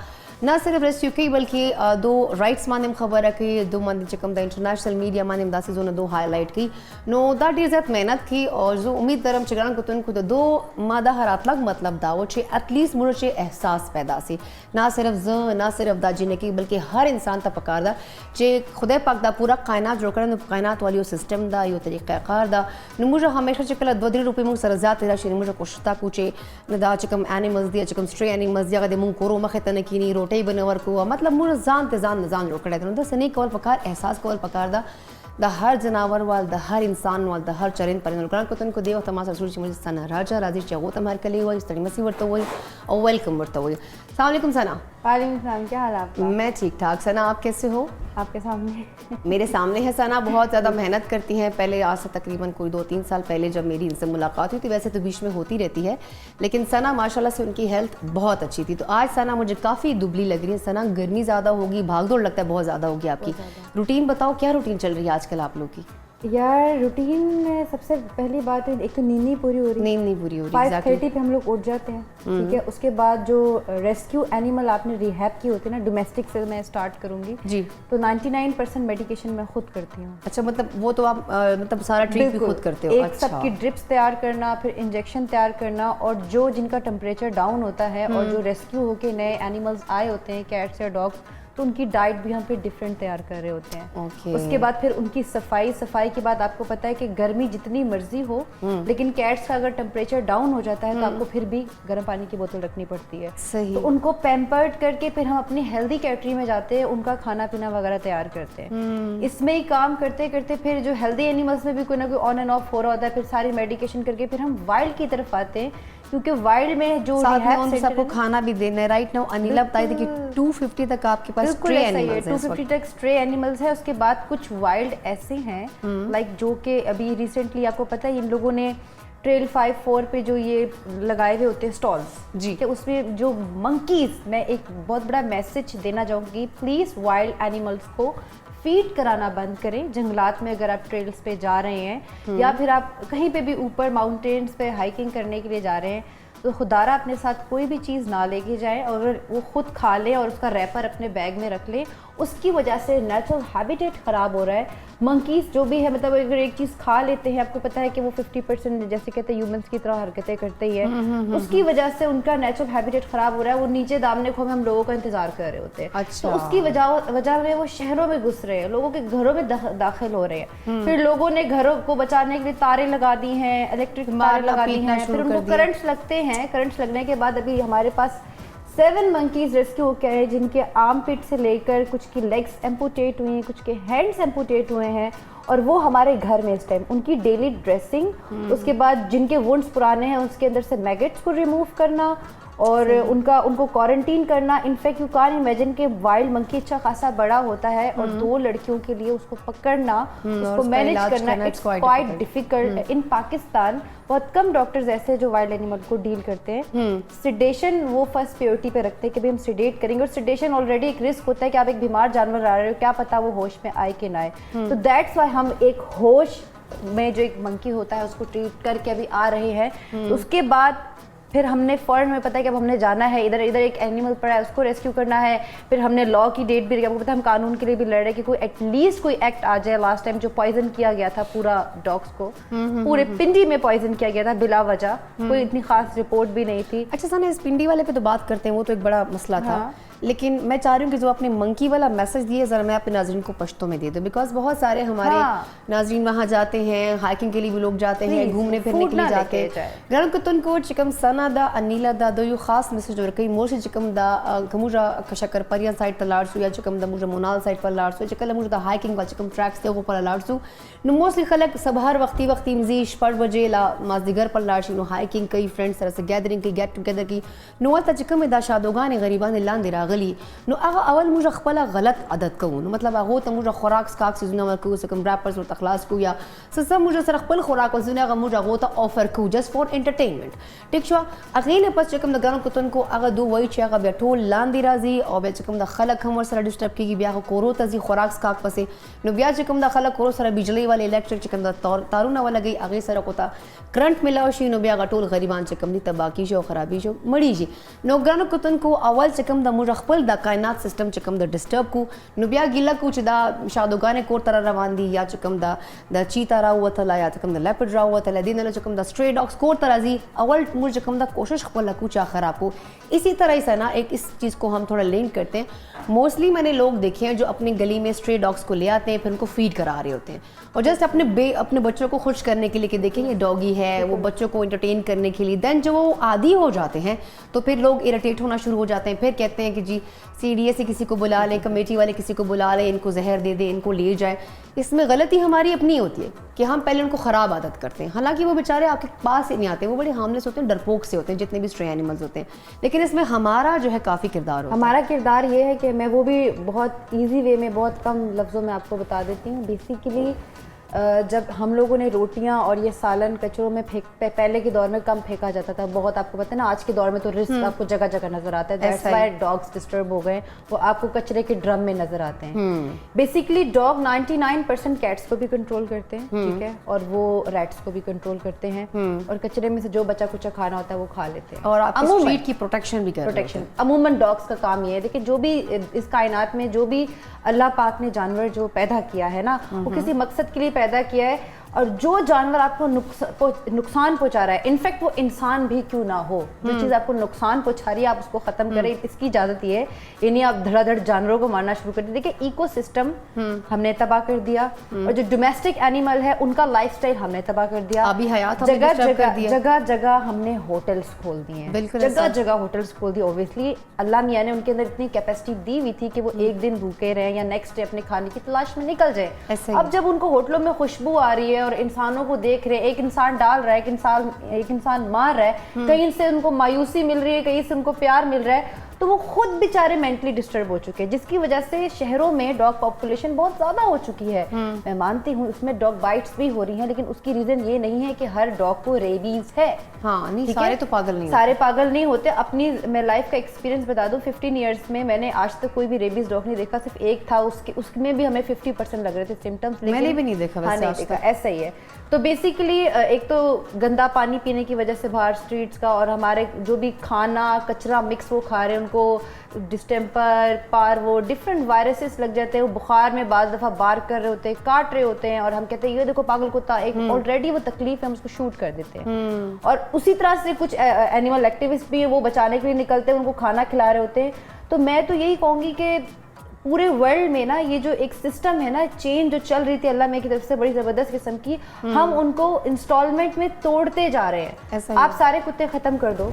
ना सिर्फ रेस्क्यू की बल्कि दो राइट्स माने खबर है कि दो मंद चिकम द इंटरनेशनल मीडिया माने दासे जो दो हाईलाइट की नो दैट इज एट मेहनत की और जो उम्मीद दरम चिकन को तुन को दो मादा हरात लग मतलब दावो छे एटलीस्ट मुझे छे एहसास पैदा सी ना सिर्फ दा जीने की बल्कि हर इंसान ता पकार दा जे खुदा पाक दा पूरा कायनात जो करन कायनात वाली सिस्टम दा यो तरीका कार दा न मुझे हमेशा चिकला 2 रुपए मुझ सरजात तेरा शे मुझे कोशिता कुचे न दा चिकम एनिमल्स दिया चिकम स्ट्रे एनिमल्स दिया दे मुंह कोरो मखे तने की रोटी बनवर को मतलब मुझे जान रोकड़े तो सनी कवल पकार एहसास कवल पकार दा द हर जनावर वाल द हर इंसान वाल द हर चरिंद परिंद को तन को देव तमाशा सूरज मुझे सना राजा राजी चाहो तमार कली हुआ इस तरी मसी वर्त हुई और वेलकम वर्त हुई। अस्सलाम वालेकुम सना। वालेकुम सलाम, क्या हाल आपका? मैं ठीक ठाक। सना आप कैसे हो? आपके सामने मेरे सामने है सना, बहुत ज़्यादा मेहनत करती हैं। पहले आज से तकरीबन कोई 2-3 साल पहले जब मेरी इनसे मुलाकात हुई थी, वैसे तो बीच में होती रहती है, लेकिन सना माशाल्लाह से उनकी हेल्थ बहुत अच्छी थी। तो आज सना मुझे काफ़ी दुबली लग रही है। सना गर्मी ज़्यादा होगी, भागदौड़ लगता है बहुत ज़्यादा होगी आपकी। रूटीन बताओ, क्या रूटीन चल रही है आजकल आप लोग की? यार रूटीन में सबसे पहली बात है, एक तो नींद नहीं पूरी हो रही, नींद नहीं पूरी हो रही। 5:30 पे हम लोग उठ जाते हैं, ठीक है। उसके बाद जो रेस्क्यू एनिमल आपने रिहैब की होती है ना, डोमेस्टिक से मैं स्टार्ट करूंगी जी, तो 99% मेडिकेशन मैं खुद करती हूँ। अच्छा, मतलब वो तो आप मतलब सारा ट्रीट भी खुद करते हो? एक अच्छा। सबकी ड्रिप्स तैयार करना, फिर इंजेक्शन तैयार करना, और जो जिनका टेम्परेचर डाउन होता है और जो रेस्क्यू होके नए एनिमल्स आए होते हैं, कैट्स या डॉग्स, तो उनकी डाइट भी हम फिर डिफरेंट तैयार कर रहे होते हैं। Okay. उसके बाद फिर उनकी सफाई के बाद आपको पता है कि गर्मी जितनी मर्जी हो, लेकिन कैट्स का अगर टेम्परेचर डाउन हो जाता है तो आपको फिर भी गर्म पानी की बोतल रखनी पड़ती है। सही। तो उनको पैम्पर्ड करके फिर हम अपनी हेल्दी कैटरी में जाते हैं, उनका खाना पीना वगैरह तैयार करते हैं। इसमें ही काम करते करते फिर जो हेल्दी एनिमल्स में भी कोई ना कोई ऑन एंड ऑफ हो रहा होता है, फिर सारी मेडिकेशन करके फिर हम वाइल्ड की तरफ आते हैं, क्योंकि वाइल्ड में जो साथ में rehab उन center सबको है ना, खाना भी देना है। राइट नाउ अनिला बताई थी कि 250 तक आपके पास बिल्कुल स्ट्रे ऐसा ही है। एनिमल्स हैं इस 250 वक्त। तक स्ट्रे एनिमल्स है। उसके बाद कुछ वाइल्ड ऐसे हैं लाइक जो कि अभी रिसेंटली आपको पता है इन लोगों ने ट्रेल 5-4 पे जो ये लगाए हुए होते हैं स्टॉल्स जी, कि उसमें जो मंकीज, मैं एक बहुत बड़ा मैसेज देना चाहूँगी, प्लीज़ वाइल्ड एनिमल्स को फीड कराना बंद करें। जंगलात में अगर आप ट्रेल्स पे जा रहे हैं या फिर आप कहीं पे भी ऊपर माउंटेन्स पे हाइकिंग करने के लिए जा रहे हैं तो खुदारा अपने साथ कोई भी चीज़ ना लेके जाएं, और अगर वो खुद खा लें और उसका रैपर अपने बैग में रख लें, उसकी वजह से नेचुरल हैबिटेट ख़राब हो रहा है। मंकीज़ जो भी है, मतलब अगर एक चीज़ खा लेते हैं, आपको पता है कि वो 50% जैसे कहते हैं ह्यूमंस की तरह हरकतें करते ही है, उसकी वजह से उनका नेचुरल हैबिटेट ख़राब हो रहा है। वो नीचे दामने को हम लोगों का इंतजार कर रहे होते हैं। अच्छा। तो उसकी वजह में वो शहरों में घुस रहे हैं, लोगों के घरों में दाखिल हो रहे हैं। फिर लोगों ने घरों को बचाने के लिए तारें लगा दी हैं, इलेक्ट्रिक तार लगा दी हैं, फिर उनको करंट्स लगते हैं। करंट्स लगने के बाद अभी हमारे पास 7 मंकीज रेस्क्यू हो गए हैं, जिनके आर्म पिट से लेकर कुछ की लेग्स एम्पुटेट हुई हैं, कुछ के हैंड्स एम्पुटेट हुए हैं, और वो हमारे घर में इस टाइम उनकी डेली ड्रेसिंग, उसके बाद जिनके वुंड्स पुराने हैं उसके अंदर से मैगेट्स को रिमूव करना और उनको क्वारंटीन करना। इनफैक्ट यू कान इमेजिन के वाइल्ड मंकी अच्छा खासा बड़ा होता है और 2 लड़कियों के लिए उसको पकड़ना, उसको मैनेज करना, इट्स क्वाइट डिफिकल्ट। इन पाकिस्तान बहुत कम डॉक्टर्स ऐसे हैं जो वाइल्ड एनिमल को डील करते हैं। सिडेशन वो फर्स्ट प्रायोरिटी पे रखते हैं कि भाई हम सिडेट करेंगे, और सिडेशन ऑलरेडी एक रिस्क होता है कि आप एक बीमार जानवर ला रहे हो, क्या पता वो होश में आए कि ना आए। तो दैट्स वाई हम एक होश में जो एक मंकी होता है उसको ट्रीट करके अभी आ रहे हैं। तो उसके बाद फिर हमने फॉरन में पता है कि अब हमने जाना है, इधर एक एनिमल पड़ा है उसको रेस्क्यू करना है। फिर हमने लॉ की डेट भी रखी, आपको पता है हम कानून के लिए भी लड़ रहे हैं कि कोई एटलीस्ट कोई एक्ट आ जाए। लास्ट टाइम जो पॉइजन किया गया था पूरा डॉग्स को, पूरे पिंडी में पॉइजन किया गया था बिला वजह, कोई इतनी खास रिपोर्ट भी नहीं थी। अच्छा साना, इस पिंडी वाले पे तो बात करते हैं, वो तो एक बड़ा मसला था। लेकिन मैं चाह रही हूँ कि जो आपने मंकी वाला मैसेज दिए ज़रा मैं अपने नाज़रीन को पश्तो में दे दूँ, बिकॉज बहुत सारे हमारे नाज़रीन वहाँ जाते हैं, हाइकिंग के लिए भी लोग जाते हैं, घूमने फिरने के लिए जाते हैं। गरम कुतन को चिकम सना दा अनीला दा दो यू खास मैसेज और कई मोर से चिकम दा कमुजा कशकर परिया साइड पर लाड़सू या चिकम दा मुझे मोनाल साइड पर लाड़सू चिकल मुझे दा हाइकिंग वाल चिकम ट्रैक्स थे वो पर लाड़सू नो मोस्टली खलक सबहर वक्ती मजीश 5 बजे ला माजदिगर पर लाड़शी नो हाइकिंग कई फ्रेंड्स तरह से गैदरिंग की गेट टुगेदर की नो वता चिकम दा शादोगान गरीबान लांदे रागली नो आगा अवल मुझे खपला गलत आदत कहूँ नो मतलब आगो तो मुझे खुराक स्काक से जुना मरकू सकम रैपर्स और तखलास को या ससा मुझे सर खपल खुराक और जुना मुझे आगो तो ऑफर को जस्ट फॉर एंटरटेनमेंट ठीक शो अगले पस चिकम दा गरम कुतन को आगा दो वही चे आगा बैठो लांदी राजी और बे चिकम दा खलक हमर सर डिस्टर्ब की ब्याह को कोरो तजी खुराक स्काक पसे नो ब्याह चिकम दा खलक कोरो सर बिजली वाले इलेक्ट्रिक चिकम दा तारुना वाला गई आगे सर कोता करंट मिलावशी नो ब्याह टोल गरीबान चिकम दी तबाकी शो खराबी शो मड़ी जी नो गरम कुतन को अवल चिकम दा मुझे खपल दा कायनात सिस्टम चिकम दा डिस्टर्ब को नो ब्याह गिला कुछ दा शादोगाने कोर तरह रवान दी या चिकम दा चीता रा हुआ था या चिकम दा लेपर्ड रा हुआ था दिन चिकम दा स्ट्रे डॉग्स कोर तरह जी अवल मुझे चिकम दा कोशिश खपल कुछ खराब को। इसी तरह से ना एक इस चीज़ को हम थोड़ा लिंक करते हैं। मोस्टली मैंने लोग देखे हैं जो अपनी गली में स्ट्रे डॉग्स को ले आते हैं फिर उनको फीड करा रहे होते हैं और जस्ट अपने बच्चों को खुश करने के लिए कि देखें ये डॉगी है, वो बच्चों को एंटरटेन करने के लिए। देन जब वो आदी हो जाते हैं तो फिर लोग इरिटेट होना शुरू हो जाते हैं, फिर कहते हैं कि जी सीडीए से किसी को बुला लें, कमेटी वाले किसी को बुला लें, इनको जहर दे दें, इनको ले जाएं। इसमें गलती हमारी अपनी होती है कि हम पहले उनको ख़राब आदत करते हैं, हालांकि वो बेचारे आपके पास ही नहीं आते, वो बड़े हार्मलेस होते हैं, डरपोक से होते हैं जितने भी स्ट्रे एनिमल्स होते हैं। लेकिन इसमें हमारा जो है काफ़ी किरदार होता है। हमारा किरदार ये है कि मैं वो भी बहुत ईजी वे में बहुत कम लफ्ज़ों में आपको बता देती हूँ। बेसिकली जब हम लोगों ने रोटियां और ये सालन कचरों में पहले के दौर में कम फेंका जाता था, बहुत आपको पता है ना, आज के दौर में तो रिस्क आपको जगह जगह नजर आता है। दैट्स व्हाई डॉग्स डिस्टर्ब हो गए, वो आपको कचरे के ड्रम में नजर आते हैं। बेसिकली डॉग 99% कैट्स को भी कंट्रोल करते हैं, ठीक है, और वो रैट्स को भी कंट्रोल करते हैं और कचरे में से जो बचा कुचा खाना होता है वो खा लेते हैं और आपकी स्ट्रीट की प्रोटेक्शन भी करते हैं। अमूमन डॉग्स का काम ये है। देखिए जो भी इस कायनात में जो भी अल्लाह पाक ने जानवर जो पैदा किया है ना, वो किसी मकसद के लिए पैदा किया है और जो जानवर आपको नुकसान पहुंचा रहा है, इनफैक्ट वो इंसान भी क्यों ना हो, जो चीज़ आपको नुकसान पहुंचा रही है आप उसको खत्म करें, इसकी इजाजत ये है। यानी आप धड़ाधड़ जानवरों को मारना शुरू कर दिए। देखिए इकोसिस्टम हमने तबाह कर दिया, और जो डोमेस्टिक एनिमल है उनका लाइफस्टाइल हमने तबाह कर दिया। अभी हयात जगह जगह हमने होटल्स खोल दिए हैं, जगह जगह होटल्स खोल दिए। ऑब्वियसली अल्लाह मियां ने उनके अंदर इतनी कैपेसिटी दी हुई थी कि वो एक दिन भूखे रहे या नेक्स्ट डे अपने खाने की तलाश में निकल जाए। अब जब उनको होटलों में खुशबू आ रही है और इंसानों को देख रहे हैं, एक इंसान डाल रहा है, एक इंसान मार रहा है, कहीं से उनको मायूसी मिल रही है, कहीं से उनको प्यार मिल रहा है, तो वो खुद बेचारे मेंटली डिस्टर्ब हो चुके हैं, जिसकी वजह से शहरों में डॉग पॉपुलेशन बहुत ज्यादा हो चुकी है। मैं मानती हूँ उसमें डॉग बाइट्स भी हो रही हैं, लेकिन उसकी रीजन ये नहीं है कि हर डॉग को रेबीज है। हाँ, नहीं सारे तो पागल नहीं, सारे पागल नहीं होते। अपनी मैं लाइफ का एक्सपीरियंस बता दूं, 15 इयर्स में मैंने आज तक कोई भी रेबीज डॉग नहीं देखा, सिर्फ एक था, उसमें भी हमें 50% लग रहे थे सिम्टम्स, लेकिन मैंने भी नहीं देखा। हाँ, नहीं देखा, ऐसा ही है। तो बेसिकली एक तो गंदा पानी पीने की वजह से बाहर स्ट्रीट्स का, और हमारे जो भी खाना कचरा मिक्स वो खा रहे हैं, उनको डिस्टेम्पर, पार्वो, डिफरेंट वायरसेस लग जाते हैं। वो बुखार में बाद दफ़ा बार कर रहे होते हैं, काट रहे होते हैं, और हम कहते हैं ये देखो पागल कुत्ता, एक ऑलरेडी वो तकलीफ है, हम उसको शूट कर देते हैं। और उसी तरह से कुछ एनिमल एक्टिविस्ट भी है, वो बचाने के लिए निकलते हैं, उनको खाना खिला रहे होते हैं। तो मैं तो यही कहूँगी कि पूरे वर्ल्ड में ना ये जो एक सिस्टम है ना, चेन जो चल रही थी अल्लाह मियां की तरफ से बड़ी जबरदस्त किस्म की, हम उनको इंस्टॉलमेंट में तोड़ते जा रहे हैं। आप सारे कुत्ते खत्म कर दो,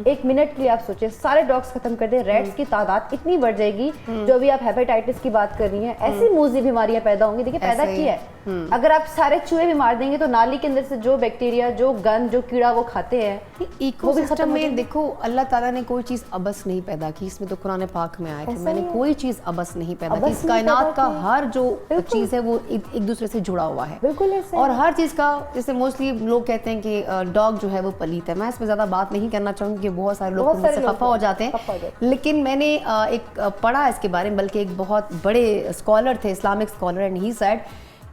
एक मिनट के लिए आप सोचिए, सारे डॉग्स खत्म कर दे, रेट्स की तादाद इतनी बढ़ जाएगी। जो अभी आप हेपेटाइटिस की बात कर रही हैं, ऐसी मूजी बीमारियां पैदा होंगी। देखिए पैदा की है, अगर आप सारे चूहे भी मार देंगे तो नाली के अंदर से जो बैक्टीरिया, जो गंद, जो कीड़ा वो खाते हैं, इकोसिस्टम में देखो अल्लाह ताला ने कोई चीज अबस नहीं पैदा की। इसमें तो कुरान पाक में आया कि मैंने कोई चीज अबस नहीं पैदा की। इस कायनात का हर जो चीज है वो एक दूसरे से जुड़ा हुआ है, बिल्कुल ऐसे। और हर चीज का, जैसे मोस्टली लोग कहते हैं कि डॉग जो है वो पलीत है। मैं इसमें ज्यादा बात नहीं करना चाहूंगी कि बहुत सारे लोग मुझसे खफा हो जाते हैं, लेकिन मैंने एक पढ़ा इसके बारे में, बल्कि एक बहुत बड़े स्कॉलर थे, Islamic scholar, and he said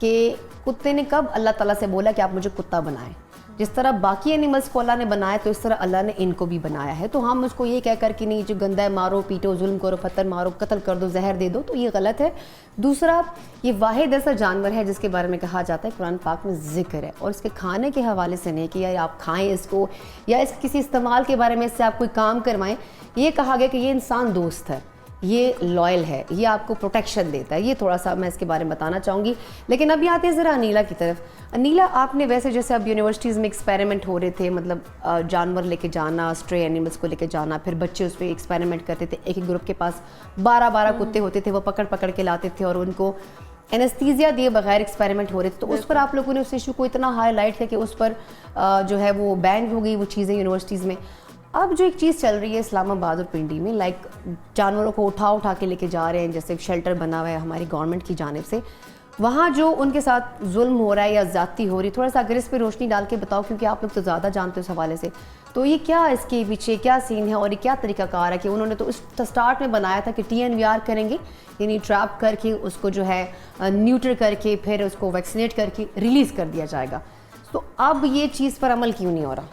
कि कुत्ते ने कब अल्लाह ताला से बोला कि आप मुझे कुत्ता बनाएं। जिस तरह बाकी एनिमल्स को अल्लाह ने बनाया, तो इस तरह अल्लाह ने इनको भी बनाया है। तो हम उसको ये कहकर कि नहीं जो गंदा है मारो, पीटो, जुल्म करो, पत्थर मारो, कत्ल कर दो, जहर दे दो, तो ये गलत है। दूसरा, ये वाहिद ऐसा जानवर है जिसके बारे में कहा जाता है, कुरान पाक में जिक्र है, और इसके खाने के हवाले से नहीं कि यार आप खाएं इसको, या इसके किसी इस्तेमाल के बारे में इससे आप कोई काम करवाएं। ये कहा गया कि ये इंसान दोस्त है, ये लॉयल है, ये आपको प्रोटेक्शन देता है। ये थोड़ा सा मैं इसके बारे में बताना चाहूँगी। लेकिन अभी आते हैं ज़रा अनीला की तरफ। अनीला, आपने वैसे जैसे अब यूनिवर्सिटीज़ में एक्सपेरिमेंट हो रहे थे, मतलब जानवर लेके जाना, स्ट्रे एनिमल्स को लेके जाना, फिर बच्चे उस पर एक्सपेरिमेंट करते थे। एक एक ग्रुप के पास 12-12 कुत्ते होते थे, वो पकड़ पकड़ के लाते थे और उनको एनेस्थीसिया दिए बगैर एक्सपेरिमेंट हो रहे थे। तो उस पर आप लोगों ने उस इशू को इतना हाईलाइट किया कि उस पर जो है वो बैन हो गई वो चीज़ें यूनिवर्सिटीज़ में। अब जो एक चीज़ चल रही है इस्लामाबाद और पिंडी में, लाइक जानवरों को उठा के लेके जा रहे हैं, जैसे एक शेल्टर बना हुआ है हमारी गवर्नमेंट की जानिब से, वहाँ जो उनके साथ जुल्म हो रहा है या ज़्यादती हो रही है, थोड़ा सा अगर इस पर रोशनी डाल के बताओ, क्योंकि आप लोग तो ज़्यादा जानते हो इस हवाले से। तो ये क्या, इसके पीछे क्या सीन है और ये क्या तरीकाकार है कि उन्होंने तो उस स्टार्ट में बनाया था कि TNVR करेंगे, यानी ट्रैप करके उसको जो है न्यूट्र करके फिर उसको वैक्सीनेट करके रिलीज़ कर दिया जाएगा। तो अब ये चीज़ पर अमल क्यों नहीं हो रहा?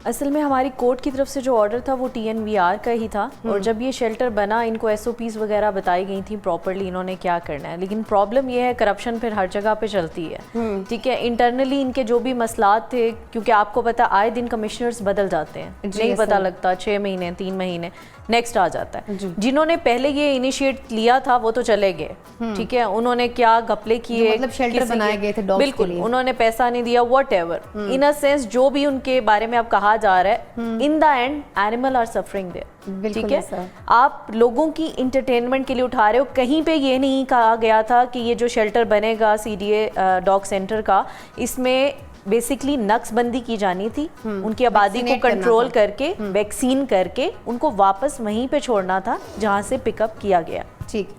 असल में हमारी कोर्ट की तरफ से जो ऑर्डर था वो TNVR का ही था, और जब ये शेल्टर बना इनको SOPs वगैरह बताई गई थी प्रॉपर्ली इन्होंने क्या करना है। लेकिन प्रॉब्लम ये है करप्शन फिर हर जगह पे चलती है, ठीक है। इंटरनली इनके जो भी मसलात थे, क्योंकि आपको पता आए दिन कमिश्नर्स बदल जाते हैं, नहीं पता लगता, 6 महीने 3 महीने नेक्स्ट आ जाता है। जिन्होंने पहले ये इनिशिएट लिया था वो तो चले गए, ठीक है। उन्होंने क्या घपले किए, मतलब शेल्टर बनाए गए थे डॉग्स बिल्कुल, उन्होंने पैसा नहीं दिया, व्हाटएवर इन अ सेंस जो भी उनके बारे में अब कहा जा रहा है, in the end animal are suffering there, ठीक है। आप लोगों की इंटरटेनमेंट के लिए उठा रहे हो। कहीं पे ये नहीं कहा गया था कि ये जो शेल्टर बनेगा CDA डॉग सेंटर का, इसमें बेसिकली नक्सबंदी की जानी थी, उनकी आबादी को कंट्रोल करके, वैक्सीन करके उनको वापस वहीं पे छोड़ना था जहाँ से पिकअप किया गया, ठीक।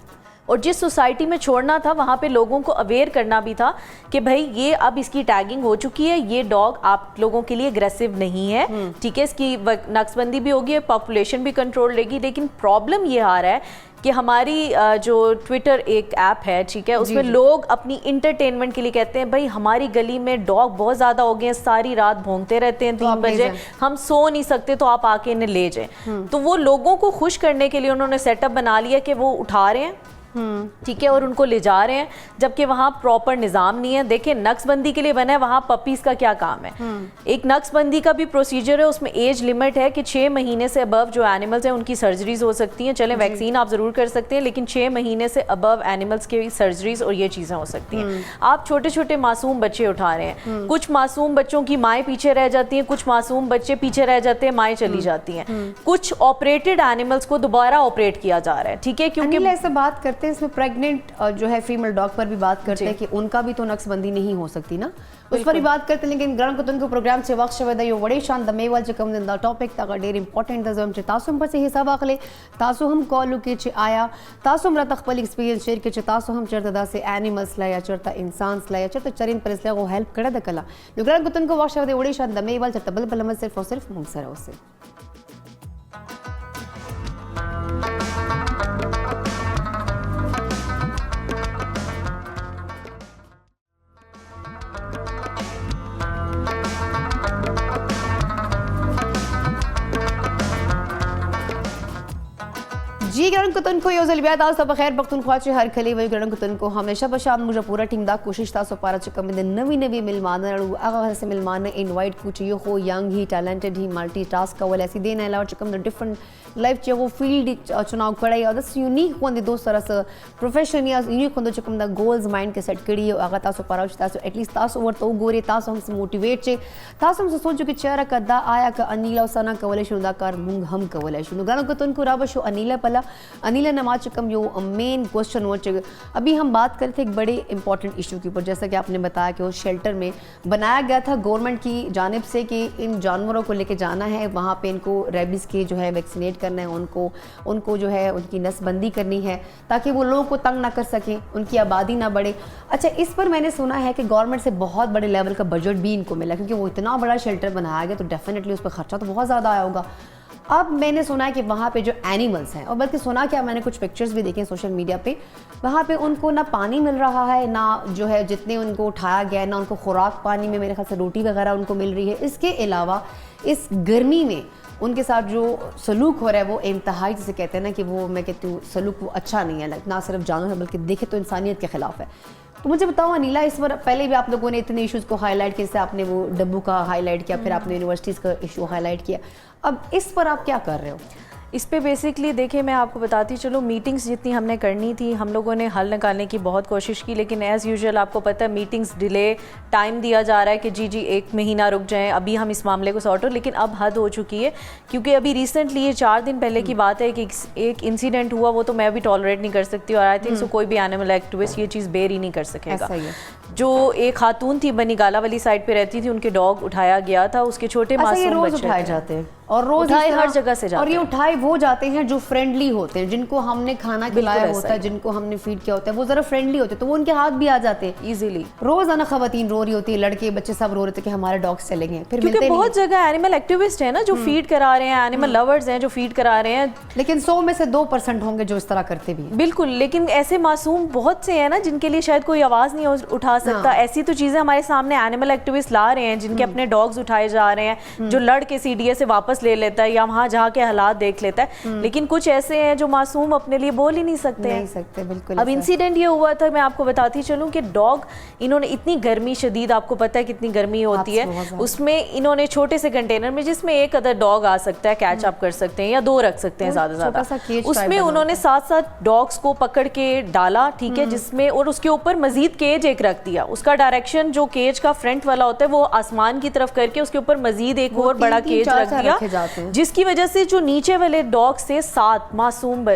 और जिस सोसाइटी में छोड़ना था वहाँ पे लोगों को अवेयर करना भी था कि भाई ये अब इसकी टैगिंग हो चुकी है, ये डॉग आप लोगों के लिए एग्रेसिव नहीं है, ठीक है। इसकी नक्सबंदी भी होगी, पॉपुलेशन भी कंट्रोल रहेगी। लेकिन प्रॉब्लम ये आ रहा है कि हमारी जो ट्विटर एक ऐप है, ठीक है, उसमें लोग अपनी इंटरटेनमेंट के लिए कहते हैं भाई हमारी गली में डॉग बहुत ज़्यादा हो गए हैं, सारी रात भौंकते रहते हैं, 3 बजे हम सो नहीं सकते, तो आप आके इन्हें ले जाएं। तो वो लोगों को खुश करने के लिए उन्होंने सेटअप बना लिया कि वो उठा रहे हैं, ठीक है, और उनको ले जा रहे हैं जबकि वहाँ प्रॉपर निज़ाम नहीं है। देखिए नक्सबंदी के लिए बना है, वहाँ पपीज़ का क्या काम है। एक नक्सबंदी का भी प्रोसीजर है, उसमें एज लिमिट है कि 6 महीने से अबव जो एनिमल्स हैं उनकी सर्जरीज हो सकती हैं। चलें वैक्सीन आप ज़रूर कर सकते हैं, लेकिन 6 महीने से अबव एनिमल्स की सर्जरीज और ये चीज़ें हो सकती हैं। आप छोटे छोटे मासूम बच्चे उठा रहे हैं, कुछ मासूम बच्चों की माएँ पीछे रह जाती हैं, कुछ मासूम बच्चे पीछे रह जाते हैं, माएँ चली जाती हैं। कुछ ऑपरेटेड एनिमल्स को दोबारा ऑपरेट किया जा रहा है, ठीक है, क्योंकि ऐसा बात करते हैं इसमें प्रेग्नेंट जो है फीमेल डॉग पर भी बात करते हैं कि उनका भी तो नक्सबंदी नहीं हो सकती ना, उस पर ही बात करते हैं। लेकिन ग्रहण कुतुन को प्रोग्राम से वक्त शवदा यो वड़े शान द मेवल जो कम द टॉपिक ता डेर इंपॉर्टेंट द जम तासुम पर से हिसाब अखले तासु हम कॉल के च आया तासु हमरा तखपल एक्सपीरियंस शेयर के च तासु हम चरता से एनिमल्स ला या चरता इंसान ला या चरता चरिन पर इसलिए वो हेल्प करे द कला ग्रहण कुतुन को वक्त शवदा वड़े शान द मेवल चरता बल बल सिर्फ और सिर्फ मुंगसरा उसे जी ग्रहण कुतन को यो जलबिया दाल सब खैर पख्तूनख्वा चे हर खली वही ग्रहण कुतन को हमेशा बशाम मुझे पूरा टीम दा कोशिश ता सो पारा चकम में नवी नवी मिलमान अगर से मिलमान इनवाइट कुछ यो हो यंग ही टैलेंटेड ही मल्टीटास्क का वाला ऐसी देना अलावा चकम द डिफरेंट लाइफ चे वो फील्ड चुनाव कड़ाई और दस यूनिक होंदे दो तरह से प्रोफेशन या यूनिक होंदे चकम द गोल्स माइंड के सेट कड़ी अगर ता सो पारा ता सो एटलीस्ट ता सो वर तो गोरे ता सो हमसे मोटिवेट चे ता सो हम सोचो कि चेहरा कदा आया का अनीला सना कवले शुदाकार मुंग हम कवले शुनु ग्रहण कुतन को राबशो अनीला पला अनीला नमा चकम यो मेन क्वेश्चन हो चुके। अभी हम बात कर थे एक बड़े इंपॉर्टेंट इशू के ऊपर, जैसा कि आपने बताया कि उस शेल्टर में बनाया गया था गवर्नमेंट की जानिब से कि इन जानवरों को लेके जाना है, वहाँ पे इनको रेबीज़ के जो है वैक्सीनेट करना है, उनको जो है उनकी नसबंदी करनी है ताकि वो लोगों को तंग ना कर सकें, उनकी आबादी ना बढ़े। अच्छा, इस पर मैंने सुना है कि गवर्नमेंट से बहुत बड़े लेवल का बजट भी इनको मिला, क्योंकि वो इतना बड़ा शेल्टर बनाया गया तो डेफिनेटली उस पर खर्चा तो बहुत ज़्यादा आया होगा। अब मैंने सुना है कि वहाँ पे जो एनिमल्स हैं, और बल्कि सुना क्या, मैंने कुछ पिक्चर्स भी देखे सोशल मीडिया पे, वहाँ पे उनको ना पानी मिल रहा है, ना जो है जितने उनको उठाया गया है, ना उनको खुराक पानी में मेरे ख्याल से रोटी वगैरह उनको मिल रही है। इसके अलावा इस गर्मी में उनके साथ जो सलूक हो रहा है वो इंतहाई, जिसे कहते हैं ना कि वो, मैं कहती हूँ सलूक वो अच्छा नहीं है, ना सिर्फ जानवर है बल्कि देखे तो इंसानियत के खिलाफ है। तो मुझे बताओ अनीला, इस बार पहले भी आप लोगों ने इतने इश्यूज़ को हाईलाइट किया, जैसे आपने वो डब्बू का हाईलाइट किया, फिर आपने यूनिवर्सिटीज़ का इशू हाईलाइट किया, अब इस पर आप क्या कर रहे हो? इस पे बेसिकली देखिए मैं आपको बताती चलो, मीटिंग्स जितनी हमने करनी थी हम लोगों ने हल निकालने की बहुत कोशिश की, लेकिन एज़ यूजुअल आपको पता है मीटिंग्स डिले, टाइम दिया जा रहा है कि जी 1 महीना रुक जाएं, अभी हम इस मामले को सॉर्ट हो, लेकिन अब हद हो चुकी है। क्योंकि अभी रिसेंटली ये 4 दिन पहले की बात है कि एक इंसिडेंट हुआ, वो तो मैं भी टॉलरेट नहीं कर सकती और आई थिंक सो कोई भी एनिमल एक्टिविस्ट ये चीज़ बेर ही नहीं कर सकेगा। जो एक खातून थी बनिगाला वाली साइड पे रहती थी, उनके डॉग उठाया गया था, उसके छोटे मासूम बच्चे उठाए जाते हैं और रोज उठाए हर जगह से जाते हैं, और ये उठाए वो जाते हैं जो फ्रेंडली होते हैं, जिनको हमने खाना खिलाया होता है, जिनको हमने फीड किया होता है, वो जरा फ्रेंडली होते हैं तो वो उनके हाथ भी आ जाते हैं इजीली। रोजाना खवातीन रो रही होती है, लड़के बच्चे सब रो रहे थे कि हमारे डॉग्स चलेंगे, फिर क्योंकि बहुत जगह एनिमल एक्टिविस्ट है ना जो फीड करा रहे हैं, एनिमल लवर्स हैं जो फीड करा रहे हैं, लेकिन 100 में से 2% होंगे जो इस तरह करते भी। बिल्कुल, लेकिन ऐसे मासूम बहुत से हैं ना जिनके लिए शायद कोई आवाज़ नहीं उठा सकता। ऐसी तो चीज़ें हमारे सामने एनिमल एक्टिविस्ट ला रहे हैं जिनके अपने डॉग्स उठाए जा रहे हैं, जो लड़ के CDA से वापस ले लेता है या वहाँ जहाँ के हालात देख लेता है, लेकिन कुछ ऐसे हैं जो मासूम अपने लिए बोल ही नहीं सकते। बिल्कुल। अब इंसिडेंट ये हुआ था, मैं आपको बताती चलूँ कि डॉग, इन्होंने इतनी गर्मी शदीद, आपको पता है कितनी गर्मी होती है, उसमें इन्होंने छोटे से कंटेनर में जिसमें एक अदर डॉग आ सकता है, कैच अप कर सकते हैं या 2 रख सकते हैं ज़्यादा, उसमें उन्होंने 7 डॉग्स को पकड़ के डाला, ठीक है, जिसमें और उसके ऊपर मजीद केज एक रख दिया। उसका डायरेक्शन जो केज का फ्रंट वाला होता है वो आसमान की तरफ करके उसके ऊपर मजीद एक और बड़ा केज रख दिया, जिसकी वजह से जो नीचे वाले डॉग से 7 मासूम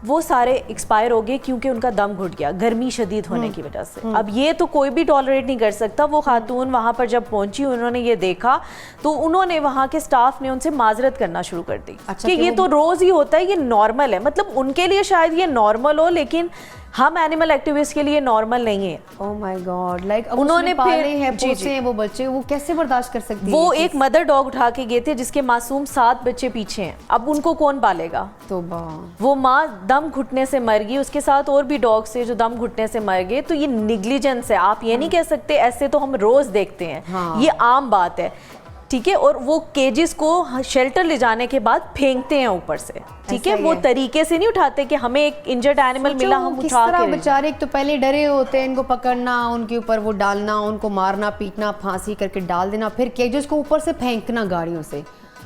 वो सारे एक्सपायर हो गए क्योंकि उनका दम घुट गया गर्मी शदीद होने की वजह से। अब ये तो कोई भी टॉलरेट नहीं कर सकता। वो खातून वहाँ पर जब पहुंची, उन्होंने ये देखा तो उन्होंने वहाँ के स्टाफ ने उनसे माजरत करना शुरू कर दी कि ये तो रोज़ ही होता है, ये नॉर्मल है। मतलब उनके लिए शायद ये नॉर्मल हो, लेकिन हम एनिमल एक्टिविस्ट के लिए नॉर्मल नहीं है। ओह माय गॉड, लाइक उन्होंने पाले हैं, पोसे हैं वो बच्चे, वो कैसे बर्दाश्त कर सकती है? वो एक मदर डॉग उठा के गए थे जिसके मासूम 7 बच्चे पीछे हैं, अब उनको कौन पालेगा? तो वो माँ दम घुटने से मर गई, उसके साथ और भी डॉग्स थे जो दम घुटने से मर गए। तो ये निग्लिजेंस है, आप ये नहीं कह सकते, ऐसे तो हम रोज देखते हैं, ये आम बात है। ठीक है, और वो केजेस को शेल्टर ले जाने के बाद फेंकते हैं ऊपर से, ठीक है, वो तरीके से नहीं उठाते कि हमें एक इंजर्ड एनिमल मिला हम उठा के बेचारे एक तो पहले डरे होते हैं, इनको पकड़ना, उनके ऊपर वो डालना, उनको मारना पीटना, फांसी करके डाल देना, फिर केजेस को ऊपर से फेंकना गाड़ियों से,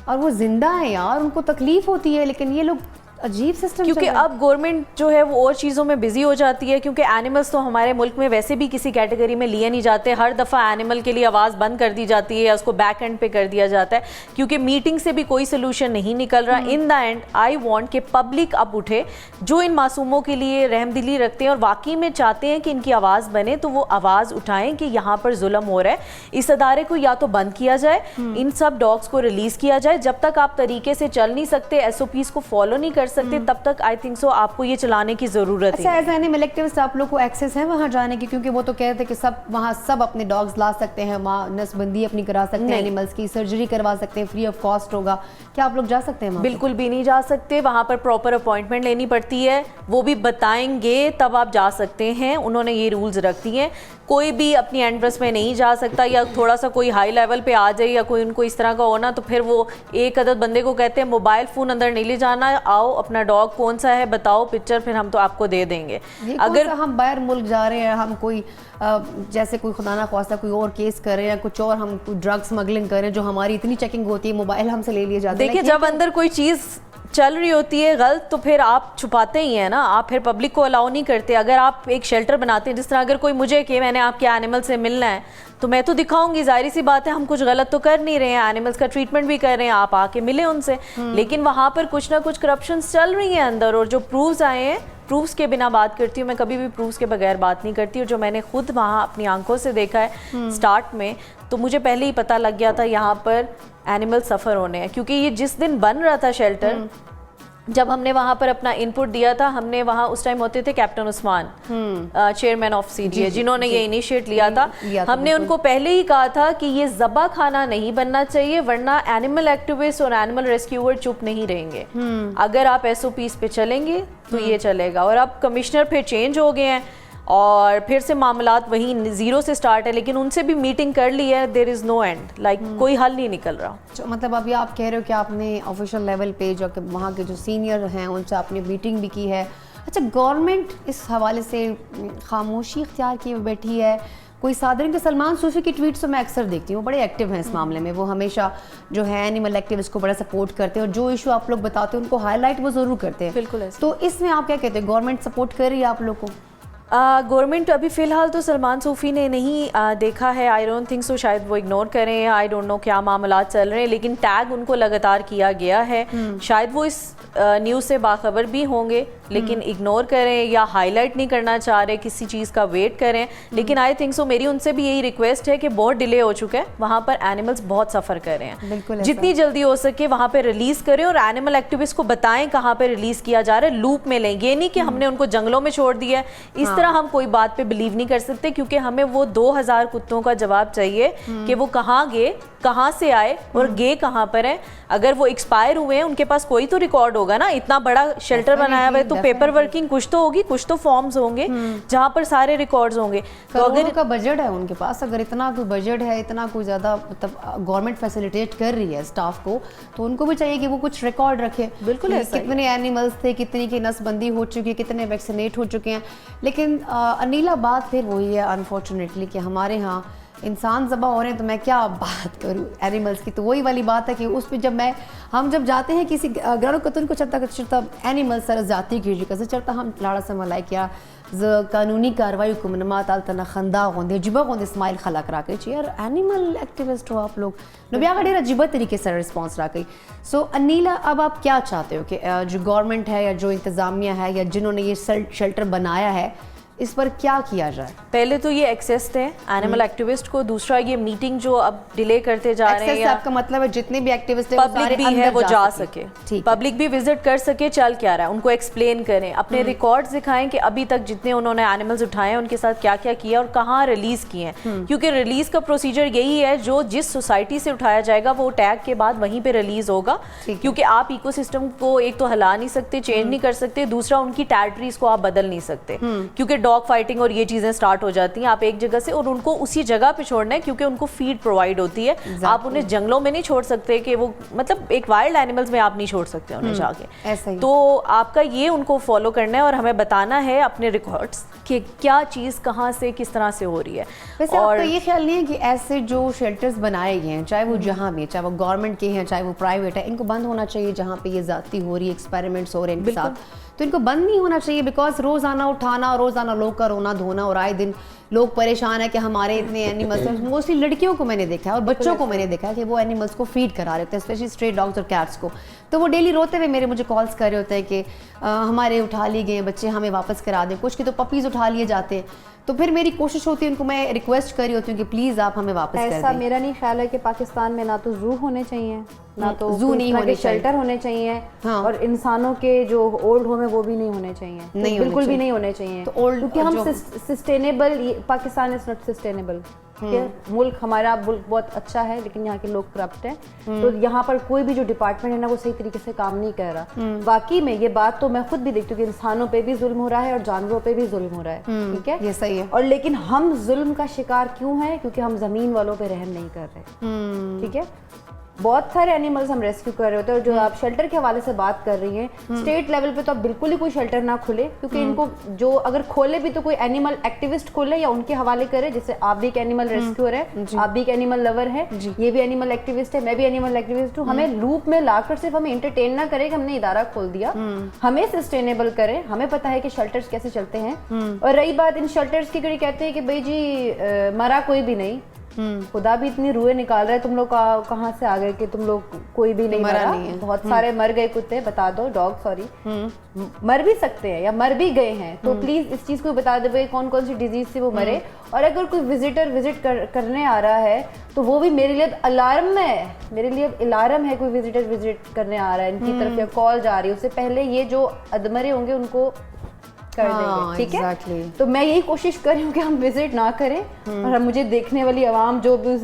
और वो जिंदा है यार, उनको तकलीफ होती है, लेकिन ये लोग अजीब सिस्टम, क्योंकि अब गवर्नमेंट जो है वो और चीज़ों में बिजी हो जाती है, क्योंकि एनिमल्स तो हमारे मुल्क में वैसे भी किसी कैटेगरी में लिए नहीं जाते, हर दफ़ा एनिमल के लिए आवाज़ बंद कर दी जाती है या उसको बैक एंड पे कर दिया जाता है, क्योंकि मीटिंग से भी कोई सोल्यूशन नहीं निकल रहा। इन द एंड आई वांट कि पब्लिक अब उठे, जो इन मासूमों के लिए रहमदिली रखते हैं और वाकई में चाहते हैं कि इनकी आवाज़ बने, तो वो आवाज़ उठाएं कि यहाँ पर जुल्म हो रहा है, इस अदारे को या तो बंद किया जाए, इन सब डॉग्स को रिलीज़ किया जाए। जब तक आप तरीके से चल नहीं सकते, SOPs को फॉलो नहीं कर सकते, तब तक आई थिंक सो आपको ये चलाने की जरूरत है। एज एनिमल एक्टिविस्ट आप लोग को एक्सेस है वहाँ जाने की, क्योंकि वो तो कहते हैं कि सब वहाँ सब अपने डॉग्स ला सकते हैं, वहाँ नसबंदी अपनी करा सकते हैं, एनिमल्स की सर्जरी करवा सकते हैं, फ्री ऑफ कॉस्ट होगा, क्या आप लोग जा सकते हैं? बिल्कुल भी नहीं जा सकते, वहाँ पर प्रॉपर अपॉइंटमेंट लेनी पड़ती है, वो भी बताएंगे तब आप जा सकते हैं, उन्होंने ये रूल्स रख दिए हैं। कोई भी अपनी एंड्रेस में नहीं जा सकता, या थोड़ा सा कोई हाई लेवल पे आ जाए या कोई उनको इस तरह का होना, तो फिर वो एक अदद बंदे को कहते हैं मोबाइल फ़ोन अंदर नहीं ले जाना, आओ अपना डॉग कौन सा है बताओ पिक्चर, फिर हम तो आपको दे देंगे। अगर हम बाहर मुल्क जा रहे हैं, हम कोई जैसे कोई खुदा ना ख्वास्ता कोई और केस कर रहे हैं या कुछ और, हम ड्रग स्मगलिंग कर रहे हैं, जो हमारी इतनी चेकिंग होती है, मोबाइल हमसे ले लिए जाते हैं। देखिए, जब अंदर कोई चीज़ चल रही होती है गलत, तो फिर आप छुपाते ही हैं ना, आप फिर पब्लिक को अलाउ नहीं करते। अगर आप एक शेल्टर बनाते हैं, जिस तरह अगर कोई मुझे कि मैंने आपके एनिमल से मिलना है, तो मैं तो दिखाऊंगी, जाहिर सी बात है हम कुछ गलत तो कर नहीं रहे हैं, एनिमल्स का ट्रीटमेंट भी कर रहे हैं, आप आके मिले उनसे। लेकिन वहाँ पर कुछ ना कुछ करप्शंस चल रही हैं अंदर, और जो प्रूफ्स आए हैं, प्रूफ्स के बिना बात करती हूँ मैं, कभी भी प्रूफ्स के बगैर बात नहीं करती, और जो मैंने खुद वहाँ अपनी आंखों से देखा है स्टार्ट में, तो मुझे पहले ही पता लग गया था यहाँ पर एनिमल सफ़र होने हैं। क्योंकि ये जिस दिन बन रहा था शेल्टर, जब हमने वहाँ पर अपना इनपुट दिया था, हमने वहाँ उस टाइम होते थे कैप्टन उस्मान, चेयरमैन ऑफ CGA, जिन्होंने ये इनिशिएट लिया था। हमने उनको पहले ही कहा था कि ये ज़बा खाना नहीं बनना चाहिए, वरना एनिमल एक्टिविस्ट और एनिमल रेस्क्यूअर चुप नहीं रहेंगे। अगर आप SOPs पे चलेंगे तो ये चलेगा। और अब कमिश्नर फिर चेंज हो गए हैं और फिर से मामलात वहीं 0 से स्टार्ट है, लेकिन उनसे भी मीटिंग कर ली है, there is no end, like कोई हल नहीं निकल रहा। मतलब अभी आप कह रहे हो कि आपने ऑफिशियल लेवल पे जो कि वहाँ के जो सीनियर हैं उनसे आपने मीटिंग भी की है। अच्छा, गवर्नमेंट इस हवाले से खामोशी इख्तियार किए बैठी है? कोई साधारण के सलमान सूफी की ट्वीट्स तो मैं अक्सर देखती हूँ, वो बड़े एक्टिव हैं इस मामले में, वो हमेशा जो है एनिमल एक्टिविस्ट को बड़ा सपोर्ट करते हैं, और जो इशू आप लोग बताते हैं उनको हाईलाइट वो ज़रूर करते हैं। बिल्कुल। तो इसमें आप क्या कहते हैं, गवर्नमेंट सपोर्ट कर रही है आप लोग को? गवर्नमेंट अभी फ़िलहाल तो सलमान सूफ़ी ने नहीं देखा है, आई डोंट थिंक सो, शायद वो इग्नोर करें, आई डोंट नो क्या मामलात चल रहे हैं, लेकिन टैग उनको लगातार किया गया है। शायद वो इस न्यूज़ से बाखबर भी होंगे, लेकिन इग्नोर करें या हाईलाइट नहीं करना चाह रहे, किसी चीज़ का वेट करें। लेकिन आई थिंक सो, मेरी उनसे भी यही रिक्वेस्ट है कि बहुत डिले हो चुका है, वहाँ पर एनिमल्स बहुत सफ़र कर रहे हैं, जितनी जल्दी हो सके वहाँ पर रिलीज़ करें, और एनिमल एक्टिविस्ट को बताएं कहाँ पर रिलीज़ किया जा रहा है, लूप में लें। ये नहीं कि हमने उनको जंगलों में छोड़ दिया है, इस तरह हम कोई बात पे बिलीव नहीं कर सकते, क्योंकि हमें वो 2000 कुत्तों का जवाब चाहिए कि वो कहाँ गए, कहाँ से आए और गए कहाँ पर हैं। अगर वो एक्सपायर हुए हैं, उनके पास कोई तो रिकॉर्ड होगा ना, इतना बड़ा शेल्टर बनाया हुआ है, तो पेपर वर्किंग कुछ तो होगी, कुछ तो फॉर्म्स होंगे जहाँ पर सारे रिकॉर्ड्स होंगे। तो अगर का बजट है उनके पास, अगर इतना कोई बजट है, इतना कोई ज़्यादा मतलब गवर्नमेंट फैसिलिटेट कर रही है स्टाफ को, तो उनको भी चाहिए कि वो कुछ रिकॉर्ड रखे। बिल्कुल, कितने एनिमल्स थे, कितनी की नसबंदी हो चुकी है, कितने वैक्सीनेट हो चुके हैं। लेकिन अनिला, बात फिर वही है अनफॉर्चुनेटली कि हमारे यहाँ इंसान ज़बा हो रहे हैं, तो मैं क्या बात करूँ एनिमल्स की। तो वही वाली बात है कि उस पर जब हम जब जाते हैं किसी ग्रानो कतून को चलता एनिमल सर जाती की कैसे चलता, हम लाड़ा से मलाई क्या कानूनी कार्रवाई को मनमा ताल तना खंदा होंदे जिबा होंदे स्माइल खला करा के यार एनिमल एक्टिविस्ट हो आप लोग, नबिया गडेरा जिबा तरीके से रिस्पॉन्स रहा गई। सो अनीला, अब आप क्या चाहते हो कि जो गवर्नमेंट है या जो इंतज़ामिया है या जिन्होंने ये शेल्टर बनाया है, इस पर क्या किया जाए? पहले तो ये एक्सेस थे एनिमल एक्टिविस्ट को, दूसरा ये मीटिंग जो अब डिले करते जा रहे हैं, आपका मतलब है जितने भी एक्टिविस्ट हैं पब्लिक भी है वो जा सके, पब्लिक भी विजिट कर सके, चल क्या रहा है उनको एक्सप्लेन करें, अपने रिकॉर्ड्स दिखाएं कि अभी तक जितने उन्होंने एनिमल्स उठाए हैं उनके साथ क्या क्या किया और कहाँ रिलीज किए हैं। क्योंकि रिलीज का प्रोसीजर यही है, जो जिस सोसाइटी से उठाया जाएगा वो टैग के बाद वहीं पे रिलीज होगा, क्योंकि आप इकोसिस्टम को एक तो हिला नहीं सकते, चेंज नहीं कर सकते, दूसरा उनकी टेरिटरीज को आप बदल नहीं सकते, क्योंकि डॉग फाइटिंग और ये चीज़ें स्टार्ट हो जाती हैं। आप एक जगह से और उनको उसी जगह पे छोड़ना है क्योंकि उनको फीड प्रोवाइड होती है। आप उन्हें जंगलों में नहीं छोड़ सकते कि वो मतलब एक वाइल्ड एनिमल्स में आप नहीं छोड़ सकते उन्हें जाके। तो आपका ये उनको फॉलो करना है और हमें बताना है अपने रिकॉर्ड्स कि क्या चीज़ कहाँ से किस तरह से हो रही है। वैसे आपका ये ख्याल नहीं है कि ऐसे जो शेल्टर्स बनाए गए हैं, चाहे वो जहाँ भी, चाहे वो गवर्नमेंट के हैं चाहे वो प्राइवेट है, इनको बंद होना चाहिए जहाँ पे ये ज़्यादती हो रही है, एक्सपेरिमेंट्स हो रहे हैं इनके साथ, तो इनको बंद नहीं होना चाहिए? बिकॉज रोज़ाना उठाना, रोज़ाना लोग का रोना धोना और आए दिन लोग परेशान है कि हमारे इतने एनिमल्स हैं। मोस्टली लड़कियों को मैंने देखा है और बच्चों को मैंने देखा है कि वो एनिमल्स को फीड करा रहे होते हैं, स्पेशली स्ट्रे डॉग्स और कैट्स को। तो वो डेली रोते हुए मेरे मुझे कॉल्स कर रहे होते हैं कि हमारे उठा लिए गए बच्चे, हमें वापस करा दें। कुछ के तो पपीज़ उठा लिए जाते हैं। तो फिर मेरी कोशिश होती है, उनको मैं रिक्वेस्ट कर रही होती हूँ कि प्लीज़ आप हमें वापस कर दें। ऐसा मेरा नहीं ख्याल है कि पाकिस्तान में ना तो जू होने चाहिए, ना तो जू नहीं होने शेल्टर होने चाहिए, हाँ। और इंसानों के जो ओल्ड होम है वो भी नहीं होने चाहिए, नहीं बिल्कुल भी नहीं होने चाहिए। तो ओल्ड क्योंकि हम सस्टेनेबल, पाकिस्तान इज नॉट सस्टेनेबल। ठीक है, मुल्क हमारा मुल्क बहुत अच्छा है लेकिन यहाँ के लोग करप्ट हैं। तो यहाँ पर कोई भी जो डिपार्टमेंट है ना वो सही तरीके से काम नहीं कर रहा। बाकी में ये बात तो मैं खुद भी देखती हूँ कि इंसानों पे भी जुल्म हो रहा है और जानवरों पे भी जुल्म हो रहा है। ठीक है, ये सही है। और लेकिन हम जुल्म का शिकार क्यों हैं? क्योंकि हम जमीन वालों पे रहम नहीं कर रहे। ठीक है, बहुत सारे एनिमल्स हम रेस्क्यू कर रहे होते हैं। और जो आप शेल्टर के हवाले से बात कर रही हैं, स्टेट लेवल पे तो अब बिल्कुल ही कोई शेल्टर ना खुले, क्योंकि इनको जो अगर खोले भी तो कोई एनिमल एक्टिविस्ट खोले या उनके हवाले करे। जैसे आप भी एक एनिमल रेस्क्यूअर है, आप भी एक एनिमल लवर है, ये भी एनिमल एक्टिविस्ट है, मैं भी एनिमल एक्टिविस्ट हूँ। हमें लूप में लाकर सिर्फ हमें एंटरटेन ना करे कि हमने इदारा खोल दिया, हमें सस्टेनेबल करें। हमें पता है कि शेल्टर्स कैसे चलते हैं। और रही बात इन शेल्टर्स की, कड़ी कहते हैं कि भाई जी मरा कोई भी नहीं, खुदा भी इतनी रूहें निकाल रहा है, तुम लोग कहाँ से आ गए कि तुम लोग कोई भी नहीं मरा नहीं है। बहुत सारे मर गए कुत्ते, बता दो, डॉग सॉरी, मर भी सकते हैं या मर भी गए हैं। तो प्लीज इस चीज को बता दो भाई कौन कौन सी डिजीज से वो मरे। और अगर कोई विजिटर विजिट करने आ रहा है तो वो भी मेरे लिए अलार्म है, मेरे लिए अलार्म है। कोई विजिटर विजिट करने आ रहा है, इनकी तरफ या कॉल जा रही है, उससे पहले ये जो अदमरे होंगे उनको कर देंगे। ठीक है, तो मैं यही कोशिश कर रही हूँ कि हम विजिट ना करें और हम मुझे देखने वाली आवाम जो भी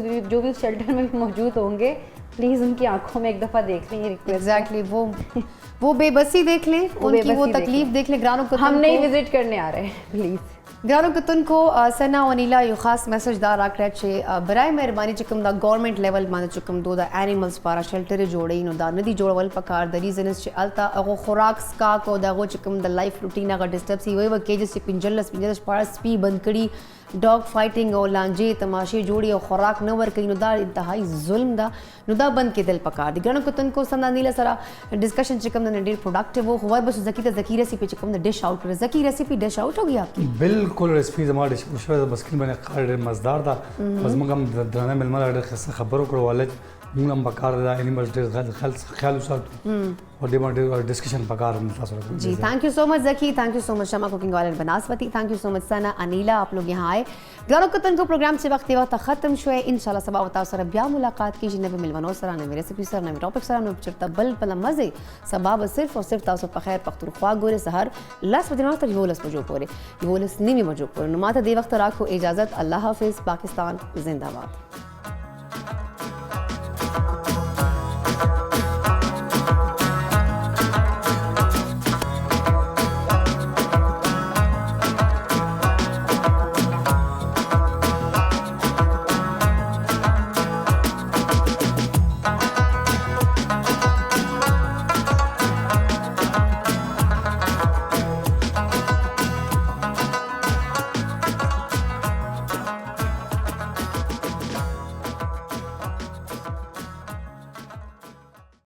उस शेल्टर में मौजूद होंगे, प्लीज उनकी आंखों में एक दफा देख लें। एग्जैक्टली, वो बेबसी देख लें, उनकी वो तकलीफ देख लें। ग्रानो हम नहीं विजिट करने आ रहे हैं, प्लीज। ग्रानो कुतुन को सना वनीला यो खास मैसेज दार आकड़े बराए मेहरबानी चिकम दा गवर्नमेंट लेवल मान चिकम दो दा एनिमल्स पारा शेल्टर जोड़े नो दा नदी जोड़वल पकार द रीजन इज अलता अगो खुराक स्का को दा गो चिकम द लाइफ रूटीन का डिस्टर्ब सी वे केजेस पिंजलस पारा स्पी बंदकड़ी डॉग फाइटिंग और लांजे तमाशे जोड़ी और खुराक न वर कई नुदा इंतहाई जुल्म दा नुदा बंद के दिल पकार दी। ग्रानो कुतुन को संदा नीला सरा डिस्कशन चिकम द नडीर प्रोडक्ट वो हुआ बस जकी द जकी रेसिपी चिकम द डिश आउट कर जकी रेसिपी डिश आउट होगी आपकी। बिल्कुल रेसिपी हमारे मुशवरा बस्किन बने खाड़ मजदार था बस मगम दराना मिलमा लड़ खसा खबरों को वाले मुंगम बकार दा एनिमल्स डे ख्याल उसात और डिमांड डिस्कशन पकार मुतासर। जी thank you so much Zaki, thank you so much Shama cooking वाले बनास्पति, thank you so much Sana Aneela, आप लोग यहाँ आए। ग्रानो कुतन को प्रोग्राम से वक्त ख़त्म शुए इंशाल्लाह सबा वता सर ब्या मुलाकात की जिन्हें भी मिलवानो सर ने रेसिपी सर ने टॉपिक सर ने चरता बल पल मजे सबब सिर्फ और सिर्फ तासो पखैर पख्तूनख्वा गोरे सहर लस बजना तर योलस मजो पोरे योलस नीमी मजो पोरे नुमाता दे वक्त राखो इजाजत। अल्लाह हाफिज़, पाकिस्तान जिंदाबाद।